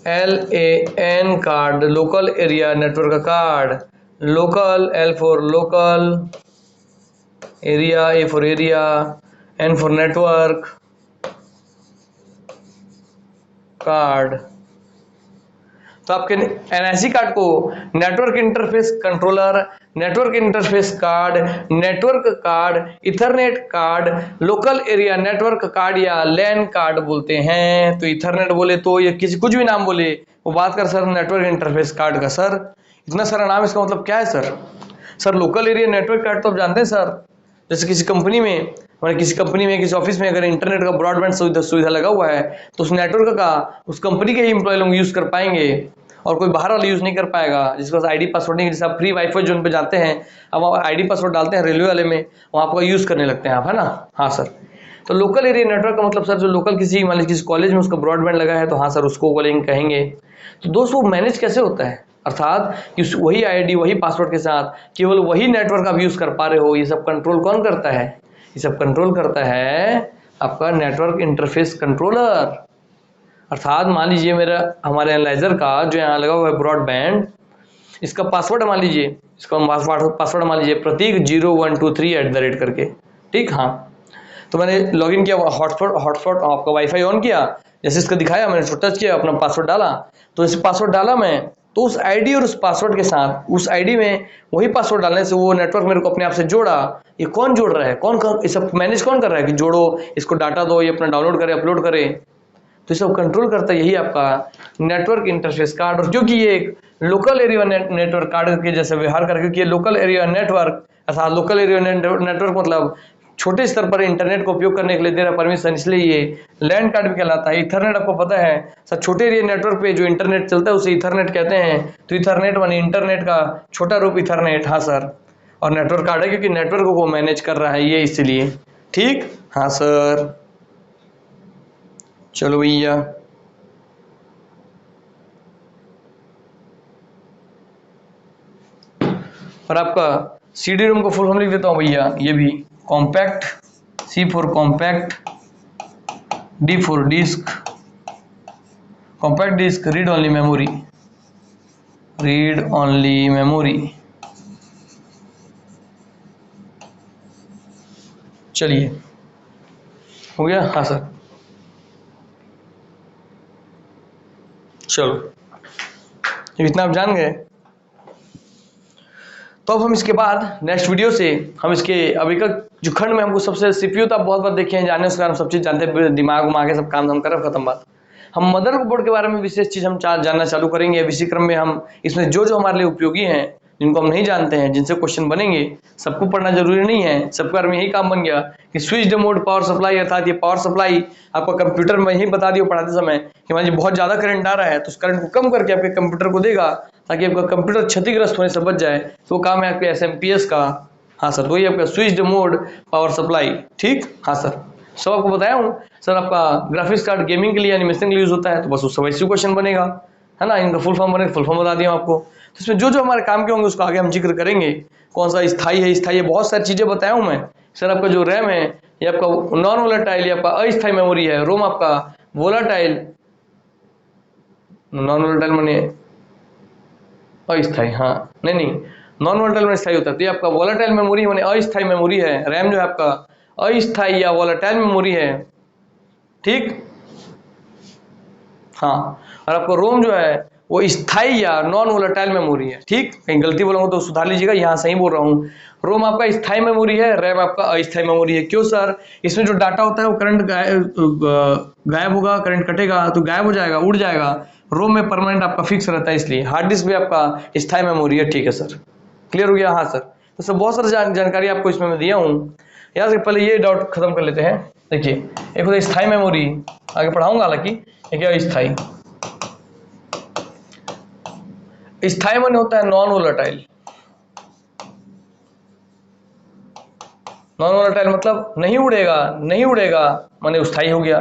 LAN card, local area network card, local, L for local, area, A for area, N for network card. तो आपके NIC कार्ड को network interface controller, network interface card, network card, Ethernet card, local area network card या LAN card बोलते हैं। तो Ethernet बोले तो या किसी कुछ भी नाम बोले वो बात कर सर नेटवर्क इंटरफेस कार्ड का। सर इतना सारा नाम, इसका मतलब क्या है sir? Sir local area network card तो आप जानते हैं सर, जैसे किसी कंपनी में, किसी ऑफिस में अगर इंटरनेट का ब्रॉडबैंड सुविधा लगा हुआ है तो उस नेटवर्क का उस कंपनी के ही एम्प्लॉय लोग यूज कर पाएंगे और कोई बाहर वाला यूज नहीं कर पाएगा, जिसके पास आईडी पासवर्ड नहीं। जैसे आप फ्री वाईफाई जोन पे जाते हैं, अब आप आईडी पासवर्ड डालते हैं रेलवे वाले में, वहाँ आपका यूज करने लगते हैं आप, है ना। हाँ सर, तो लोकल एरिया नेटवर्क का मतलब सर जो लोकल किसी मान लीजिए किसी कॉलेज में उसका ब्रॉडबैंड लगा है तो हाँ सर उसको कहेंगे। तो दोस्तों मैनेज कैसे होता है, अर्थात कि वही आईडी वही पासवर्ड के साथ केवल वही नेटवर्क आप यूज कर पा रहे हो, ये सब कंट्रोल कौन करता है? ये सब कंट्रोल करता है आपका नेटवर्क इंटरफेस कंट्रोलर। अर्थात मान लीजिए मेरा हमारे एनालाइजर का जो यहाँ लगा हुआ है ब्रॉडबैंड, इसका पासवर्ड मान लीजिए, इसका पासवर्ड मान लीजिए प्रतीक 0123 करके, ठीक। हाँ, तो मैंने लॉगिन किया, हॉटस्पॉट आपका वाईफाई ऑन किया, जैसे इसका दिखाया मैंने टच किया, अपना पासवर्ड डाला, तो इस पासवर्ड डाला मैं, तो उस आईडी और उस पासवर्ड के साथ उस आईडी में वही पासवर्ड डालने से वो नेटवर्क मेरे को अपने आप से जोड़ा। ये कौन जोड़ रहा है, कौन ये सब मैनेज कौन कर रहा है कि जोड़ो, इसको डाटा दो, ये अपना डाउनलोड करे, अपलोड करे, तो ये सब कंट्रोल करता है यही आपका नेटवर्क इंटरफेस कार्ड। और क्योंकि ये एक लोकल एरिया नेटवर्क कार्ड के जैसे व्यवहार कर, क्योंकि ये लोकल एरिया नेटवर्क, अर्थात लोकल एरिया नेटवर्क मतलब छोटे स्तर पर इंटरनेट को उपयोग करने के लिए दे रहा परमिशन, इसलिए ये लैंड कार्ड भी कहलाता है। इथरनेट आपको पता है सर, छोटे एरिया नेटवर्क पे जो इंटरनेट चलता है उसे इथरनेट कहते हैं। तो इथरनेट माने इंटरनेट का छोटा रूप इथरनेट। हाँ सर, और नेटवर्क कार्ड है क्योंकि नेटवर्क को मैनेज कर रहा है ये, इसलिए, ठीक। हाँ सर, चलो भैया, और आपका CD रोम को फुल फॉर्म लिख देता हूँ भैया, ये भी compact, C for compact, D for disc, compact disc, read only memory, read only memory. चलिए हो गया। हाँ सर, चलो इतना आप जान गए। तो अब हम इसके बाद नेक्स्ट वीडियो से हम इसके अभी का जो खंड में हमको सबसे CPU तो आप बहुत बार देखे हैं, जाने उसके कारण सब चीज जानते हैं, दिमाग उमा के सब काम हम कर, खत्म बात। हम मदरबोर्ड के बारे में विशेष चीज हम जानना चालू करेंगे। इसी क्रम में हम इसमें जो जो हमारे लिए उपयोगी हैं, जिनको हम नहीं जानते हैं, जिनसे क्वेश्चन बनेंगे, सबको पढ़ना जरूरी नहीं है। सबके बारे में यही काम बन गया कि स्विच्ड मोड पावर सप्लाई, अर्थात ये पावर सप्लाई आपका कंप्यूटर में यही बता दिया पढ़ाते समय कि मान लीजिए बहुत ज्यादा करंट आ रहा है तो उस करंट को कम करके आपके कंप्यूटर को देगा ताकि आपका कंप्यूटर क्षतिग्रस्त होने से बच जाए। तो वो काम है आपके SMPS का। हाँ सर, वही आपका स्विच्ड मोड पावर सप्लाई, ठीक। हाँ सर, सब आपको बताया हूँ सर। आपका ग्राफिक्स कार्ड गेमिंग के लिए, एनिमेशन के लिए यूज होता है, तो बस उस वैसे क्वेश्चन बनेगा, है ना। इनका फुल फॉर्म बनेगा, फुल फॉर्म बता दिया आपको। तो इसमें जो जो हमारे काम के होंगे उसको आगे हम जिक्र करेंगे। कौन सा स्थायी है, स्थायी है, बहुत सारी चीजें बताया हूँ मैं सर। आपका जो रैम है ये आपका नॉन वोलेटाइल, ये आपका अस्थायी मेमोरी है। रोम आपका वोलाटाइल, नॉन वोलेटाइल माने अस्थायी, हाँ नहीं नॉन वोलेटाइल में स्थायी होता है। तो ये आपका वोलेटाइल मेमोरी माने अस्थायी मेमोरी है। रैम जो है आपका अस्थायी या वोलेटाइल मेमोरी है, ठीक। हाँ, और आपको रोम जो है वो स्थायी या नॉन वोलेटाइल मेमोरी है, ठीक। कहीं गलती बोलूंगा तो सुधार लीजिएगा, यहाँ सही बोल रहा हूँ। रोम आपका स्थायी मेमोरी है, रैम आपका अस्थायी मेमोरी है। क्यों सर? इसमें जो डाटा होता है वो करंट गायब होगा, करंट कटेगा तो गायब हो जाएगा, उड़ जाएगा। रोम में परमानेंट आपका फिक्स रहता है, इसलिए। हार्ड डिस्क भी आपका स्थायी मेमोरी है, ठीक है सर, क्लियर हो गया। हाँ सर, तो सर बहुत सारी जानकारी आपको इसमें मैं दिया हूँ। यार से पहले ये डाउट खत्म कर लेते हैं। देखिए एक होता है स्थायी मेमोरी, आगे पढ़ाऊंगा हालांकि। एक है अस्थायी। स्थायी माने होता है नॉन वोलेटाइल। नॉन वोलेटाइल मतलब नहीं उड़ेगा, नहीं उड़ेगा माने स्थायी हो गया।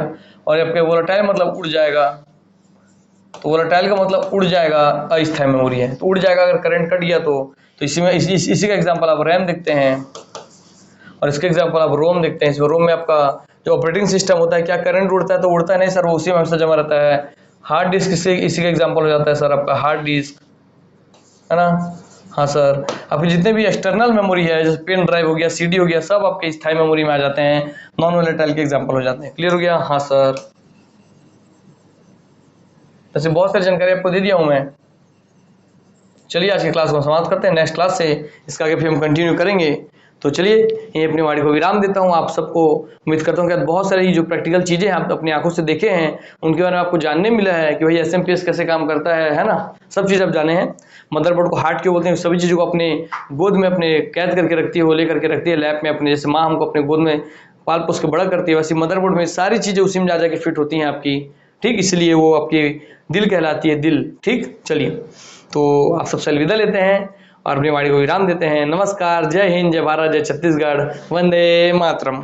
और आपके वोलेटाइल मतलब उड़ जाएगा, तो वोलेटाइल का मतलब उड़ जाएगा, अस्थायी मेमोरी है, तो उड़ जाएगा अगर करंट कट गया तो इसी में इसी का एग्जांपल आप रैम देखते हैं और इसके एग्जांपल आप रोम देखते हैं। इसमें रोम में आपका जो ऑपरेटिंग सिस्टम होता है, क्या करंट उड़ता है? तो उड़ता नहीं सर, वो उसी में हमेशा जमा रहता है। हार्ड डिस्क इसी का एग्जांपल हो जाता है सर, आपका हार्ड डिस्क, है ना। हाँ सर, आपके जितने भी एक्सटर्नल मेमोरी है जैसे पेन ड्राइव हो गया, सीडी हो गया, सब आपके स्थायी मेमोरी में आ जाते हैं, नॉन वोलेटाइल के एग्जांपल हो जाते हैं। क्लियर हो गया? हाँ सर। वैसे बहुत सारी जानकारी आपको दे दिया हूं मैं। चलिए आज की क्लास को समाप्त करते हैं, नेक्स्ट क्लास से इसका आगे फिर हम कंटिन्यू करेंगे। तो चलिए ये अपनी वाणी को विराम देता हूँ। आप सबको उम्मीद करता हूँ कि बहुत सारी जो प्रैक्टिकल चीज़ें हैं आप अपनी आंखों से देखे हैं, उनके बारे में आपको जानने मिला है कि भाई एसएमपीएस कैसे काम करता है ना, सब चीज़ आप जाने हैं। मदरबोर्ड को हार्ट क्यों बोलते हैं, सभी चीज़ों को अपने गोद में अपने कैद करके रखती है, वो लेकर के रखती है लैब में अपने, जैसे माँ हमको अपने गोद में पाल पोस के बड़ा करती है, वैसे मदरबोर्ड में सारी चीज़ें उसी में जा जाके फिट होती हैं आपकी, ठीक। इसलिए वो आपकी दिल कहलाती है, दिल, ठीक। चलिए तो आप सबसे अलविदा लेते हैं और अपनी वाणी को विराम देते हैं। नमस्कार, जय हिंद, जय भारत, जय छत्तीसगढ़, वंदे मातरम।